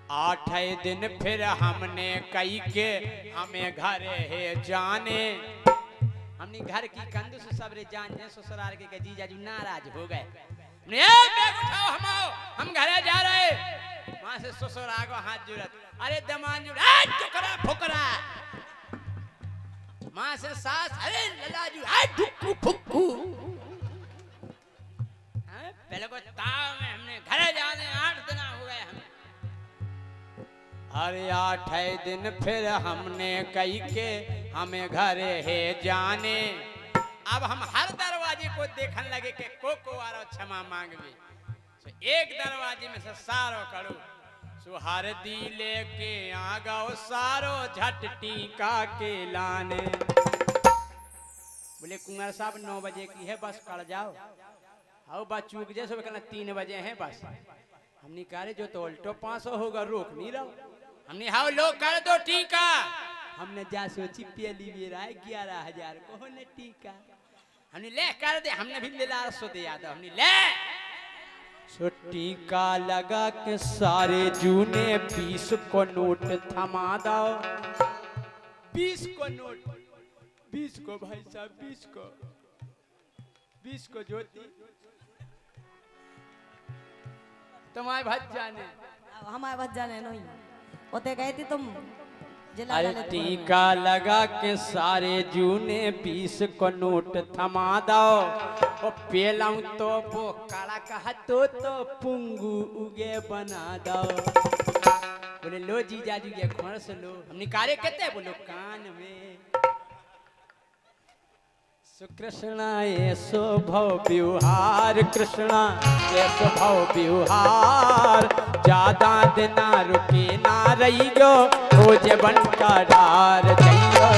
[SPEAKER 2] 8वें दिन फिर हमने कही के हमें घर है जाने। हमने घर की कंध से सबरे जान ससुराल के जीजाजू नाराज हो गए। उठाओ हम घरे जा रहे। वहां से ससुरा को हाथ जुड़त, अरे दमान जुड़ा फुकरा। मां से सास, अरे ललाजू ढुक्कू फुक्कू। पहले को ताव में हमने घरे जाने 8 दिन हो गए हमें। अरे 8 दिन फिर हमने कही के हमें घरे है जाने। अब हम हर दरवाजे को देखने लगे कि को आरो क्षमा मांगवे। तो एक दरवाजे में से सारो करो सुहार दी लेके आ गओ सारो झट टीका के लाने। बोले कुंवर साहब 9 बजे की है बस, कर जाओ। आओ बस चूक जैसे कहना 3 बजे है बस। हमने कहा जो तो उल्टो 500 होगा, रोक नहीं रहो। हमने हाउ लो कर दो टीका। हमने जा सोची पहली बेर आए 11,000 को ने टीका। हमने ले कर दे, हमने भी ले ला सो दे याद। हमने ले सो टीका लगा के सारे जूने 20 को नोट थमा दो। 20 को नोट, 20 को भाई साहब, 20 को ज्योति तुम्हारे भज जाने,
[SPEAKER 1] हमारे भज जाने नहीं होते गए थे तुम।
[SPEAKER 2] अरे टीका लगा के सारे जूने 20 को नोट थमा दो। और पेलाऊ तो वो काला कहा तो पुंगू उगे बना दो। बोले लो जीजाजी के खोर से लो। हमने कार्य कहते बोलो कान में। कृष्णा ऐसो भव व्यवहार, कृष्णा ऐसो भव व्यवहार। ज्यादा दिना रुके ना रही गो हो जबन का डार। जइयो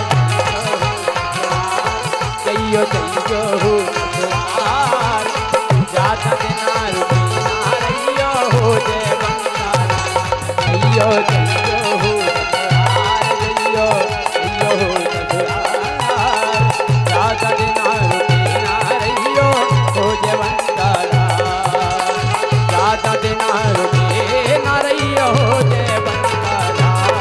[SPEAKER 2] जइयो जइयो हो द्वार। ज्यादा दिना रुके ना रही हो जबन का डार। जइयो जइयो हो द्वार। जइयो जइयो हो द्वार। ज्यादा दिना रुके ना रही हो जबन का डार। ज्यादा दिना रुके ना रही हो जबन का डार।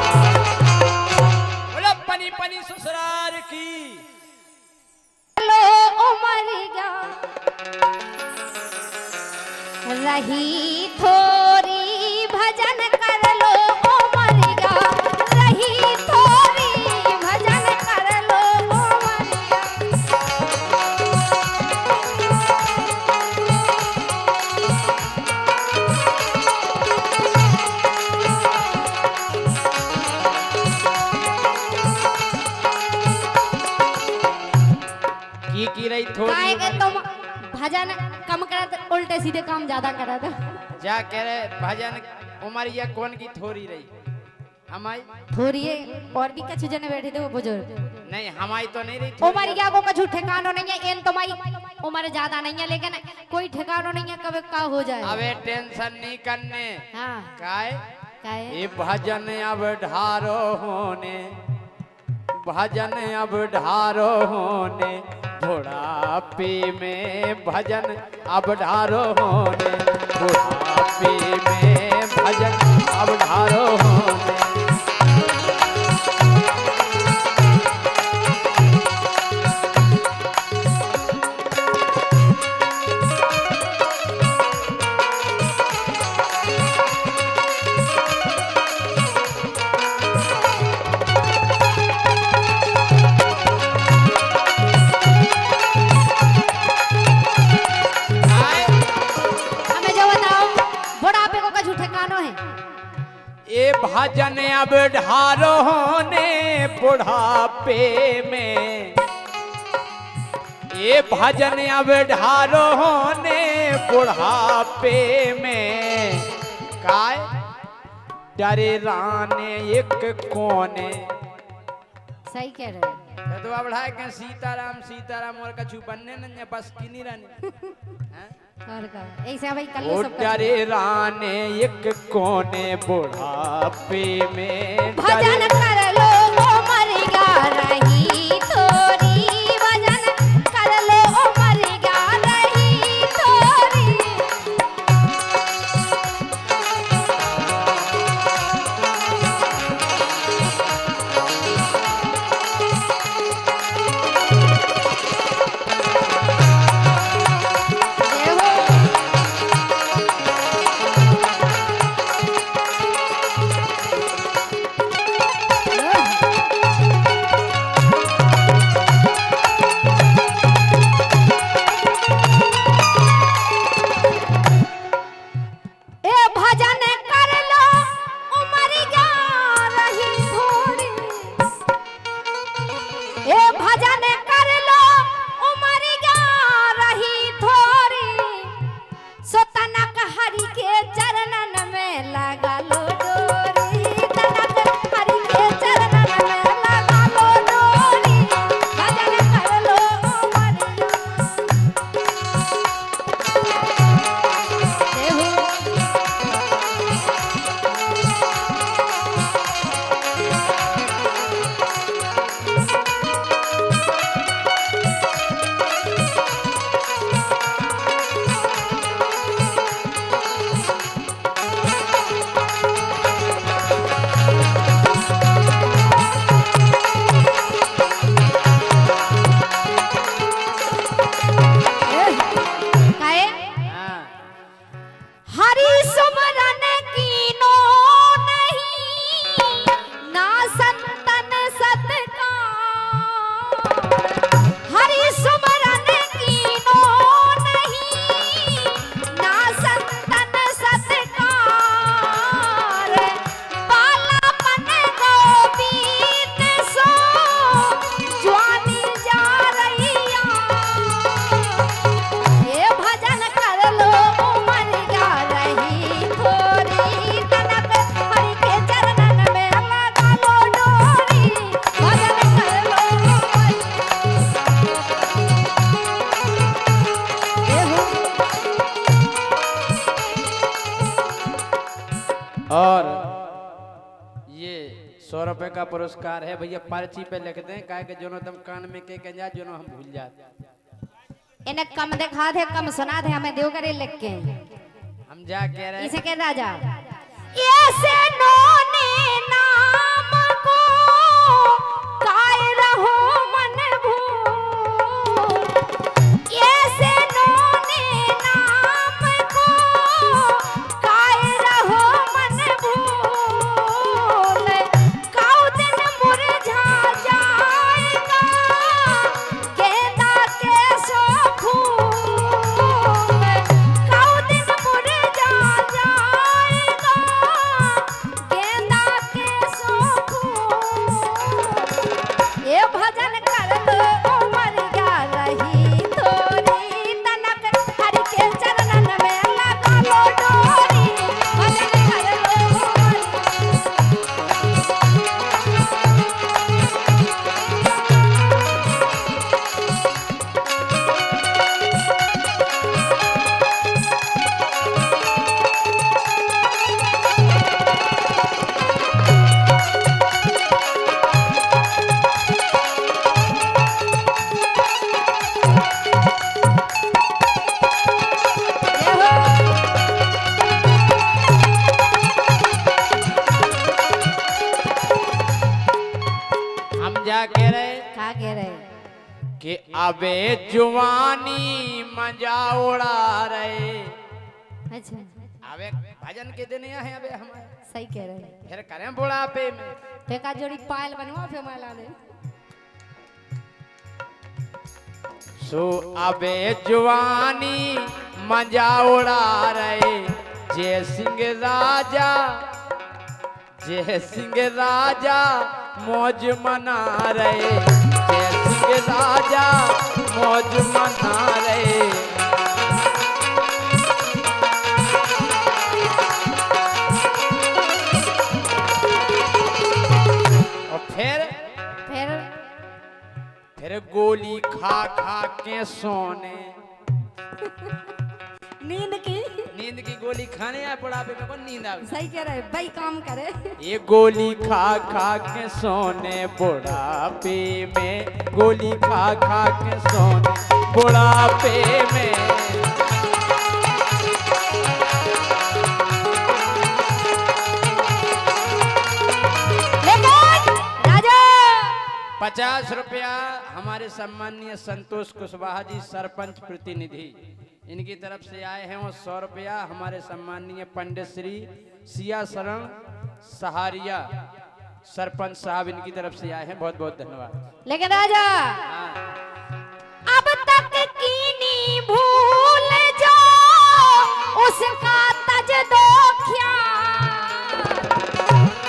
[SPEAKER 2] बोलो पनी पनी ससुराल की।
[SPEAKER 3] लो उमर गया रही थोड़ी भजन कर लो। उमर गया रही थोड़ी भजन कर लो। उमर
[SPEAKER 2] की रही थोड़ी
[SPEAKER 3] काहे के तुम भजन कम करत, उल्टे सीधे काम ज्यादा करत।
[SPEAKER 2] जा कह रहे भजन उमरिया कौन की थोड़ी रही? हमारी
[SPEAKER 3] थोड़ी है और भी कछु जने बैठे थे वो बुजुर्ग।
[SPEAKER 2] नहीं, हमारी तो नहीं रही थोड़ी।
[SPEAKER 3] उमरिया को कछु ठिकानो नहीं है। एन तुम्हारी उम्र ज्यादा नहीं है लेकिन कोई ठिकानो नहीं है कब का हो जाए।
[SPEAKER 2] अबे टेंशन नहीं करने।
[SPEAKER 3] हाँ
[SPEAKER 2] काय
[SPEAKER 3] काहे
[SPEAKER 2] ये भजन अब ढारो होने, भजन अब ढारो होने। बुढ़ापे में भजन अब ढारो होने। बुढ़ापे में भजन अब ढारो होने।
[SPEAKER 3] हमें जो बताओ बुढ़ापे को कछु ठिकानो है?
[SPEAKER 2] ये भजन अब ढारो होने बुढ़ापे में। ये भजन अब ढारो होने बुढ़ापे में। काय डरे राने एक कोने।
[SPEAKER 3] सही कह रहे हैं।
[SPEAKER 2] कदवा बढ़ाए के सीताराम सीताराम और कछु बनने न बस की नहीं रहने हैं?
[SPEAKER 3] और का ऐसे भाई कल
[SPEAKER 2] ओ
[SPEAKER 3] सब
[SPEAKER 2] डरे राने एक कोने बुढ़ापे में
[SPEAKER 3] भजन कर लो ओ मरिया रही थोरी भजन कर लो ओ मरिया रही थोरी
[SPEAKER 2] और ये 100 रुपए का पुरस्कार है भैया, पर्ची पे लिख दें काहे के जोनो तुम कान में के जा जोनो हम भूल जाते।
[SPEAKER 3] इन्हें कम दिखा दे कम सुना दे हमें देव करे लिख के
[SPEAKER 2] हम जा कह रहे
[SPEAKER 3] इसे कह राजा ऐसे नोने नाम को काय रहो मन भूल ऐसे नोने नाम को काय रहो मन भूल काउ दिन मुरझा जाएगा गेंदा के सो फूल काउ दिन मुरझा जाएगा गेंदा के सो फूल ये भजन कर लो मरिया रही थोरी तनक हरि के चरणन में लगा लो डोरी भजन कर लो
[SPEAKER 2] हम जा कह रहे
[SPEAKER 3] क्या कह रहे
[SPEAKER 2] कि अबे जुवानी मजा उड़ा रहे।
[SPEAKER 3] अच्छा
[SPEAKER 2] अबे भजन के दिन यहाँ है अबे हमारे
[SPEAKER 3] सही कह रहे
[SPEAKER 2] फिर करें बुढ़ापे में
[SPEAKER 3] फेंका जोड़ी पायल बनवा फिर मैं ला दे
[SPEAKER 2] सो अबे जुवानी मजा उड़ा रहे। जय सिंह राजा मौज मना रहे। जय सिंह राजा मौज मना रहे। और फिर के सोने।
[SPEAKER 1] नींद
[SPEAKER 2] की गोली खाने आए बुढ़ापे में कौन नींद आवे?
[SPEAKER 3] सही कह रहे भाई, काम करे।
[SPEAKER 2] ये गोली खा खा के सोने बुढ़ापे में, गोली खा खा के सोने बुढ़ापे में।
[SPEAKER 3] राजा
[SPEAKER 2] 50 रुपया हमारे सम्मानीय संतोष कुशवाहा जी सरपंच प्रतिनिधि, इनकी तरफ से आए हैं। और 100 रुपया हमारे सम्मानीय पंडित श्री सिया शरण सहारिया सरपंच साहब, इनकी तरफ से आए हैं। बहुत बहुत धन्यवाद।
[SPEAKER 3] लेकिन राजा
[SPEAKER 2] हाँ।
[SPEAKER 3] अब तक कीनी भूल जो उसका तज दो ख्याल,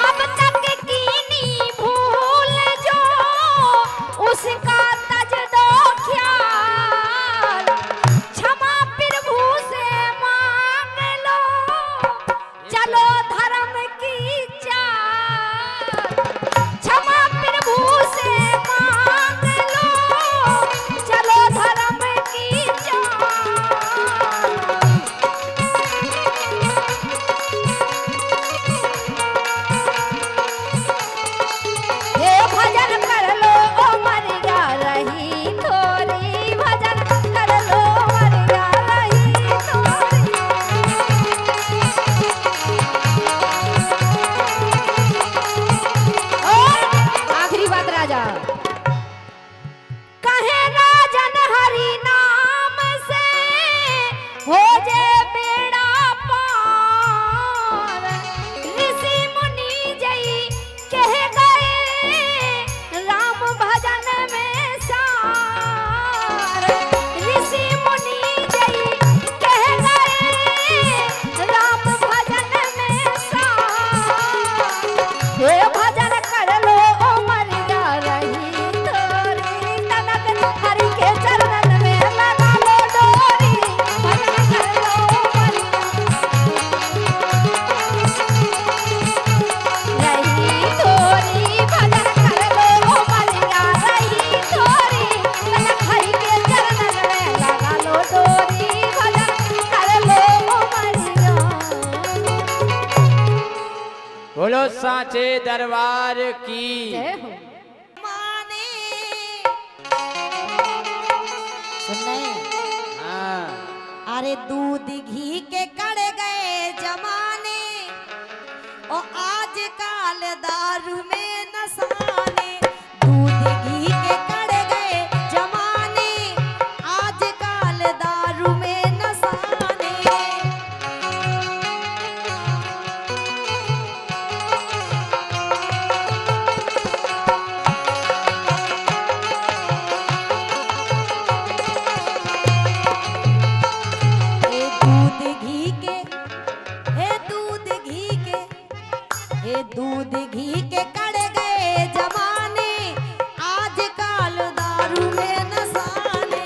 [SPEAKER 3] अब तक कीनी भूल जो उसका तज दो ख्याल, क्षमा प्रभु से मांग लो चलो धर्म की चाल, क्षमा प्रभु से मांग लो चलो धर्म की चाल। हे भजन कर लो ओ मरिया रही थोरी, भजन कर लो मरिया रही थोरी। और आखिरी बात राजा, कहे राजन हरि नाम से हो जे बेड़ा पार, ऋषि मुनि जई कह गए राम भजन में सार, ऋषि मुनि जई कह गए राम भजन में सार। हे भजन कर लो ओ मरिया रही तोरी, तनक हरि के चरणन में लगा लो डोरी, भजन कर लो मरिया रही तोरी, भजन कर लो ओ मरिया रही तोरी, तनक हरि के चरणन में लगा लो डोरी, भजन कर लो ओ मरिया।
[SPEAKER 2] बोलो सांचे दरबार की।
[SPEAKER 3] जय हो।
[SPEAKER 1] माने सुनने
[SPEAKER 2] हाँ।
[SPEAKER 1] अरे दूध घी के कड़ गए जमाने, और आज काल दारू में नसाने। दूध घी के कड़ गए जमाने, आज काल दारू में नसाने। हे दूध घी के, हे दूध घी के, हे दूध घी के कड़ गए जमाने, आज काल दारू में नसाने।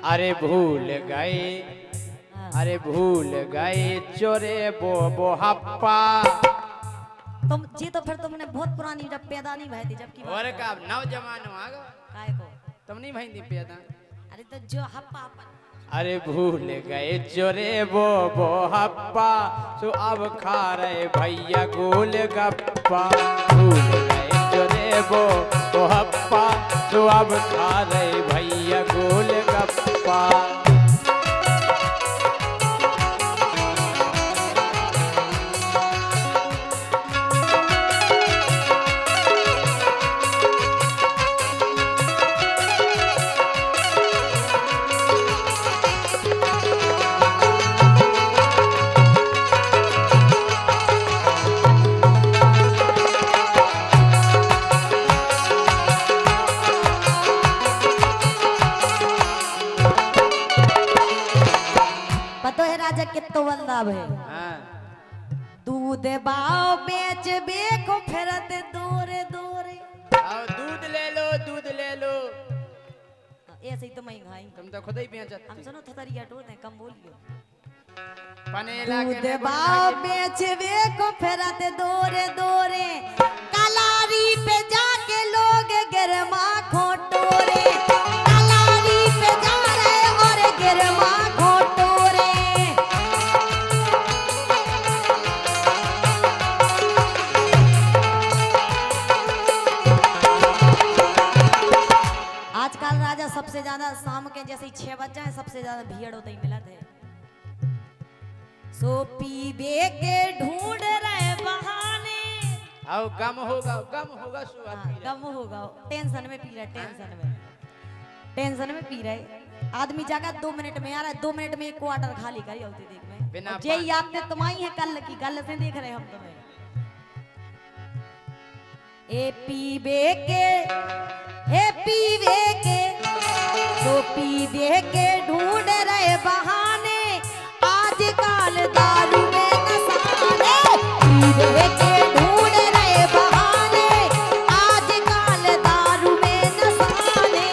[SPEAKER 2] अरे भूल गए, अरे भूल गए चोरे बो हप्पा।
[SPEAKER 1] तुम जी तो फिर तुमने बहुत पुरानी जब पैदा नहीं भई थी, जबकि
[SPEAKER 2] और का नौजवान आ गो,
[SPEAKER 1] काय को,
[SPEAKER 2] तुम नहीं भई थी पैदा।
[SPEAKER 1] अरे तो जो हप्पा अपन
[SPEAKER 2] अरे भूल गए चोरे बो हप्पा, सो अब खा रहे भैया गोल गप्पा। भूल गए चोरे बो हप्पा, सो अब खा रहे भैया गोल गप्पा।
[SPEAKER 1] पतो है राजा कितो बंदा भे,
[SPEAKER 2] हाँ।
[SPEAKER 1] दूध बाव बेच बेको फिरत दूरे दूरे।
[SPEAKER 2] आओ दूध ले लो, दूध ले लो।
[SPEAKER 1] ऐसे ही तो मैं खाई
[SPEAKER 2] तुम तो खुद ही बेचत
[SPEAKER 1] हम सुनो थतरिया टोर दे कम बोलियो
[SPEAKER 2] पनेला के
[SPEAKER 1] दूध बाव बेचवे को फेरत दोरे दोरे कलारी पे जाके लोग गिरमा खोटोरे कलारी पे जा रहे और गिरमा खोटोरे आजकल राजा सबसे ज्यादा शाम के जैसे ही 6 बज जाए सबसे ज्यादा भीड़ होता ही मिलत है सो पीबे के ढूंढ रहे बहाने
[SPEAKER 2] आओ गम होगा सुबह
[SPEAKER 1] हाँ, गम होगा टेंशन में पी रहा है टेंशन में पी रहे आदमी जाकर 2 मिनट में आ रहा है 2 मिनट में 1 क्वार्टर खाली करी होती देख में
[SPEAKER 2] बिना
[SPEAKER 1] जे याद ने तुम्हारी है कल की कल से देख रहे हम तुम्हें ए पीबे के तो पीबे के ढूंढ रहे बहाने आजकल दारू में नशाने पीबे के ढूंढ रहे बहाने आजकल दारू में नशाने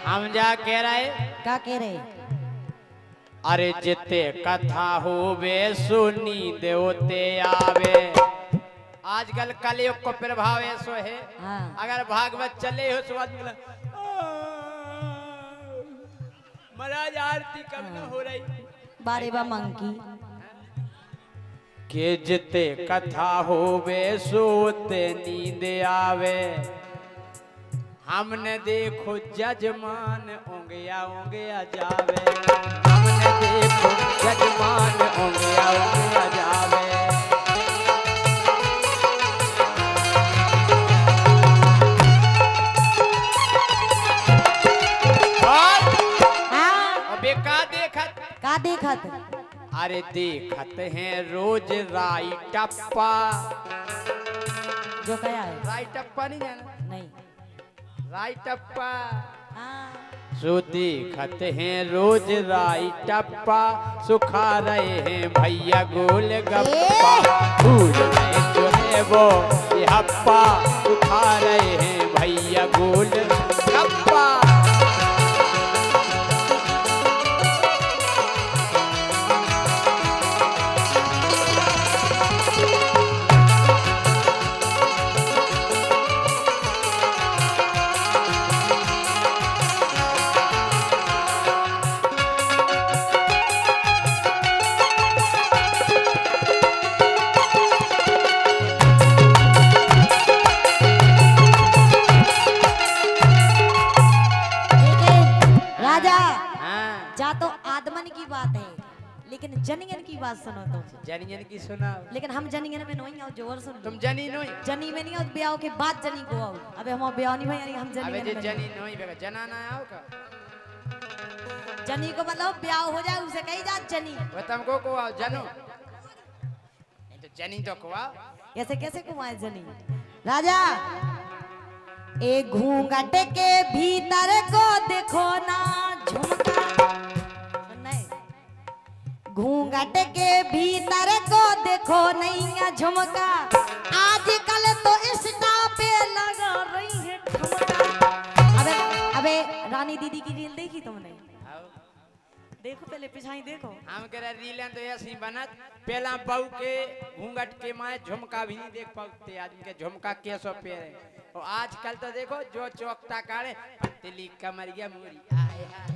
[SPEAKER 2] हम जा कह रहे
[SPEAKER 1] क्या कह रहे
[SPEAKER 2] अरे जिते कथा होवे सुनी देवते आवे आजकल कलयुग को प्रभाव ऐसो है
[SPEAKER 1] हाँ
[SPEAKER 2] अगर भागवत चले हो तो आदमी महाराज आरती कब न हो रही
[SPEAKER 1] बारे बा मंकी
[SPEAKER 2] के जिते कथा होवे सोते नींद आवे हमने देखो जजमान ओंगया जावे हमने देखो जजमान ओंगया जावे
[SPEAKER 1] हाँ
[SPEAKER 2] अबे का देखत
[SPEAKER 1] का देखत
[SPEAKER 2] अरे देखत हैं रोज राइटप्पा
[SPEAKER 1] जो कया है
[SPEAKER 2] राइटप्पा नहीं जाना
[SPEAKER 1] नहीं
[SPEAKER 2] राइटप्पा
[SPEAKER 1] हाँ
[SPEAKER 2] सो देखत हैं रोज राइटप्पा सुखा रहे हैं भैया गोल गप्पा भूल में जो है वो ये हप्पा सुखा रहे हैं भैया गोल गप्पा
[SPEAKER 1] राजा
[SPEAKER 2] हाँ
[SPEAKER 1] जा तो आदमन की बात है लेकिन जनियन की बात सुनो तुम
[SPEAKER 2] जनियन की सुना
[SPEAKER 1] लेकिन हम जनियन में नहीं आओ जोर सुन
[SPEAKER 2] तुम जनी नोई
[SPEAKER 1] जनी में नहीं आओ ब्याह के बाद जनी को आओ अबे हम ब्याह नहीं भाई हम
[SPEAKER 2] अबे
[SPEAKER 1] जनी
[SPEAKER 2] जे जनी नोई बेगा जनाना आओ का
[SPEAKER 1] जनी को मतलब ब्याह हो जाए उसे कही जा जनी
[SPEAKER 2] वो तुमको को आओ जनो नहीं तो जनी तो को आओ
[SPEAKER 1] ऐसे कैसे कुमाए जनी राजा ए घूंघट के भीतर को देखो ना झुमका सुनना है? घूंघट के भीतर को देखो नहीं झुमका आजकल तो इंस्टा पे लगा रही है ठुमका अबे अबे रानी दीदी की रील देखी तुमने
[SPEAKER 2] आओ
[SPEAKER 1] देखो पहले पिछाई देखो
[SPEAKER 2] हम कह रहे रीलन तो ऐसी बनत पहला बहू के घूंघट के माए झुमका भी नहीं देख पाते आदमी के झुमका कैसो पेरे और आजकल तो देखो जो चौकता काढ़े पतली कमरिया मुरी आए हाय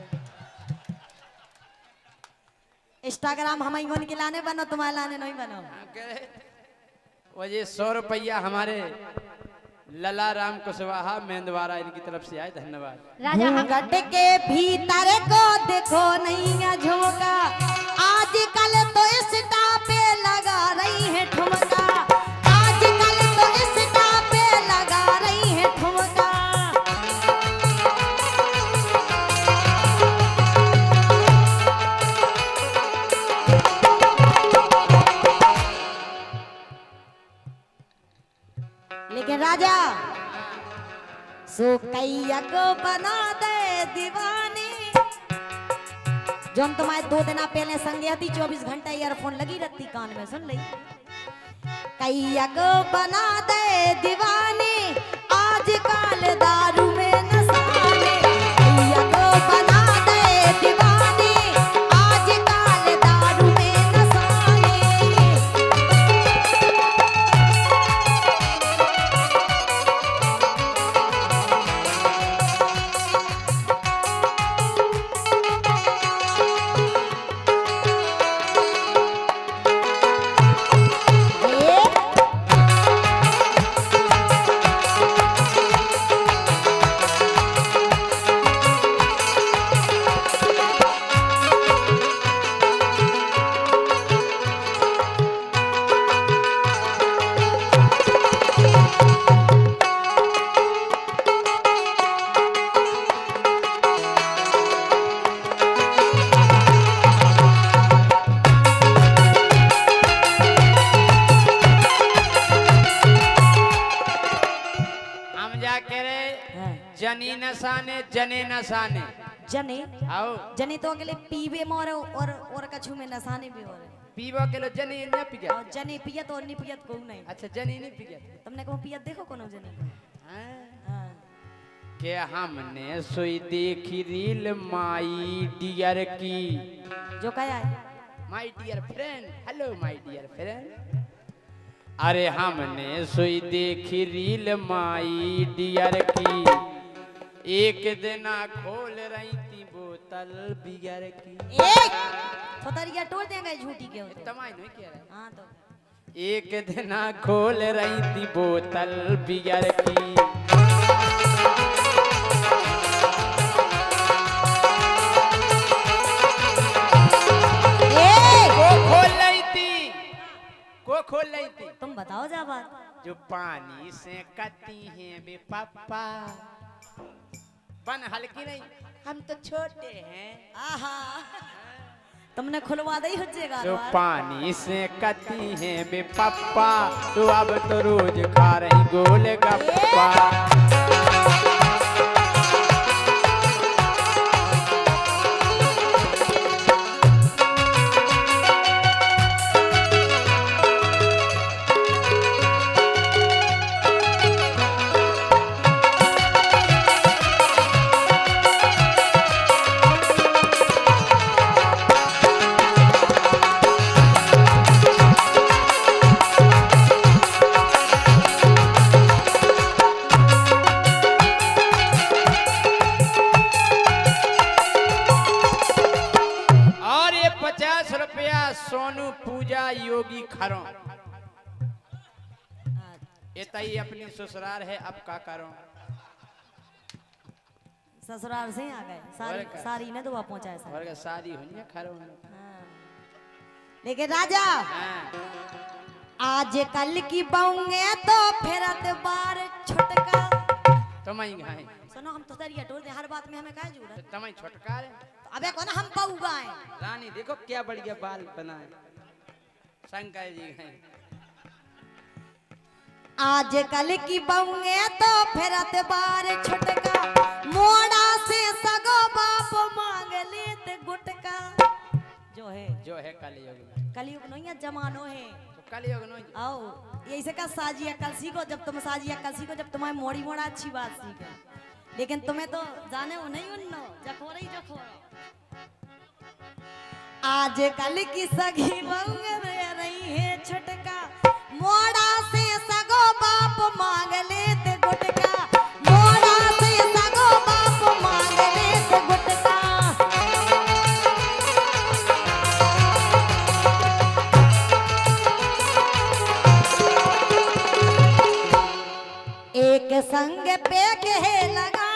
[SPEAKER 1] इंस्टाग्राम हम इवन के लाने बनो तुम्हारे लाने नहीं बनो
[SPEAKER 2] हम कह रहे वो ये 100 रुपया हमारे लला राम कुशवाहा मेंदवारा इनकी तरफ से आए धन्यवाद
[SPEAKER 3] राजा हम
[SPEAKER 1] घूंघट के भीतर को देखो नहीं झुमका आजकल तो इंस्टा पे रही है ठुमका, आजकल तो इंस्टा पे लगा रही है ठुमका। लेकिन राजा सो कैया को बना दे दीवानी, जो हम तुम्हारे 2 दिन पहले संगे थी 24 घंटा ईयरफोन लगी रहती कान में, सुन ली। कैया को बना दे दीवानी, आजकल दारू में नसाने। कैया को बना दे दीवानी, आजकल दारू में नसाने।
[SPEAKER 2] जनी नसाने जने नसाने
[SPEAKER 1] जने
[SPEAKER 2] आओ
[SPEAKER 1] जने तो अगले पीवे मोर और कछु में नसाने भी और
[SPEAKER 2] पीवा के लो जनी न पिया
[SPEAKER 1] और जने पियत और नहीं पियत को नहीं।
[SPEAKER 2] अच्छा जनी नहीं पिया
[SPEAKER 1] तुमने को पियत देखो कोनो जने
[SPEAKER 2] हाँ। के हमने सोई देखी रील माई डियर की,
[SPEAKER 1] जो कहा है
[SPEAKER 2] my dear friend, hello my dear friend. अरे हमने सोई देखी रील माई डियर की, एक दिन खोल रही थी बोतल बियर की।
[SPEAKER 1] एक छोतरिया तोड़ देंगे झूठी के होते
[SPEAKER 2] तमाई नहीं कह रहे।
[SPEAKER 1] हां तो
[SPEAKER 2] एक दिन खोल रही थी बोतल बियर की, को खोल रही थी
[SPEAKER 1] तुम बताओ जा बात।
[SPEAKER 2] जो पानी से कती हैं बे पापा, बन हल्की नहीं, हम तो छोटे हैं।
[SPEAKER 1] आहा तुमने खुलवा दई हुज्जेगा
[SPEAKER 2] जो पानी से कती हैं बे पापा, तो अब तो रोज खा रही गोल गप्पा। सोनू पूजा योगी खरों एतई अपनी ससुराल है, अब का करो।
[SPEAKER 1] ससुराल से आ गए सारी ने दुआ पहुंचाए
[SPEAKER 2] और का शादी हुई है खरों।
[SPEAKER 1] लेकिन राजा आज कल की बहुए तो फिरत बार छुटका।
[SPEAKER 2] तमई गाए
[SPEAKER 1] सुनो हम तो तरिया टोल दे, हर बात में हमें काहे जुड़ा।
[SPEAKER 2] तमई छुटका रे
[SPEAKER 1] अबे कौन हम बहू गाए।
[SPEAKER 2] रानी देखो क्या बढ़िया बाल बनाए शंकर जी हैं।
[SPEAKER 1] आज कल की बहुए तो फिरत बार छुटका, मोड़ा से सगो बाप मांग लेते गुटका। जो है कलयुग नहीं है, जमानो है
[SPEAKER 2] तो कलयुग नहीं।
[SPEAKER 1] आओ ऐसे का साजिया कल सीखो, जब तुम साजिया कल सीखो जब तुम्हें मोड़ी मोड़ा अच्छी बात सीखे। लेकिन तुम्हें तो जाने वो नहीं उन्नो जखोर ही जखोर। आज कल की सगी बहुए रही है छुटका, मोड़ा से सगो बाप मांग लेते गुटका। मोड़ा से सगो बाप मांग लेते गुटका। एक संग पे कहे लगा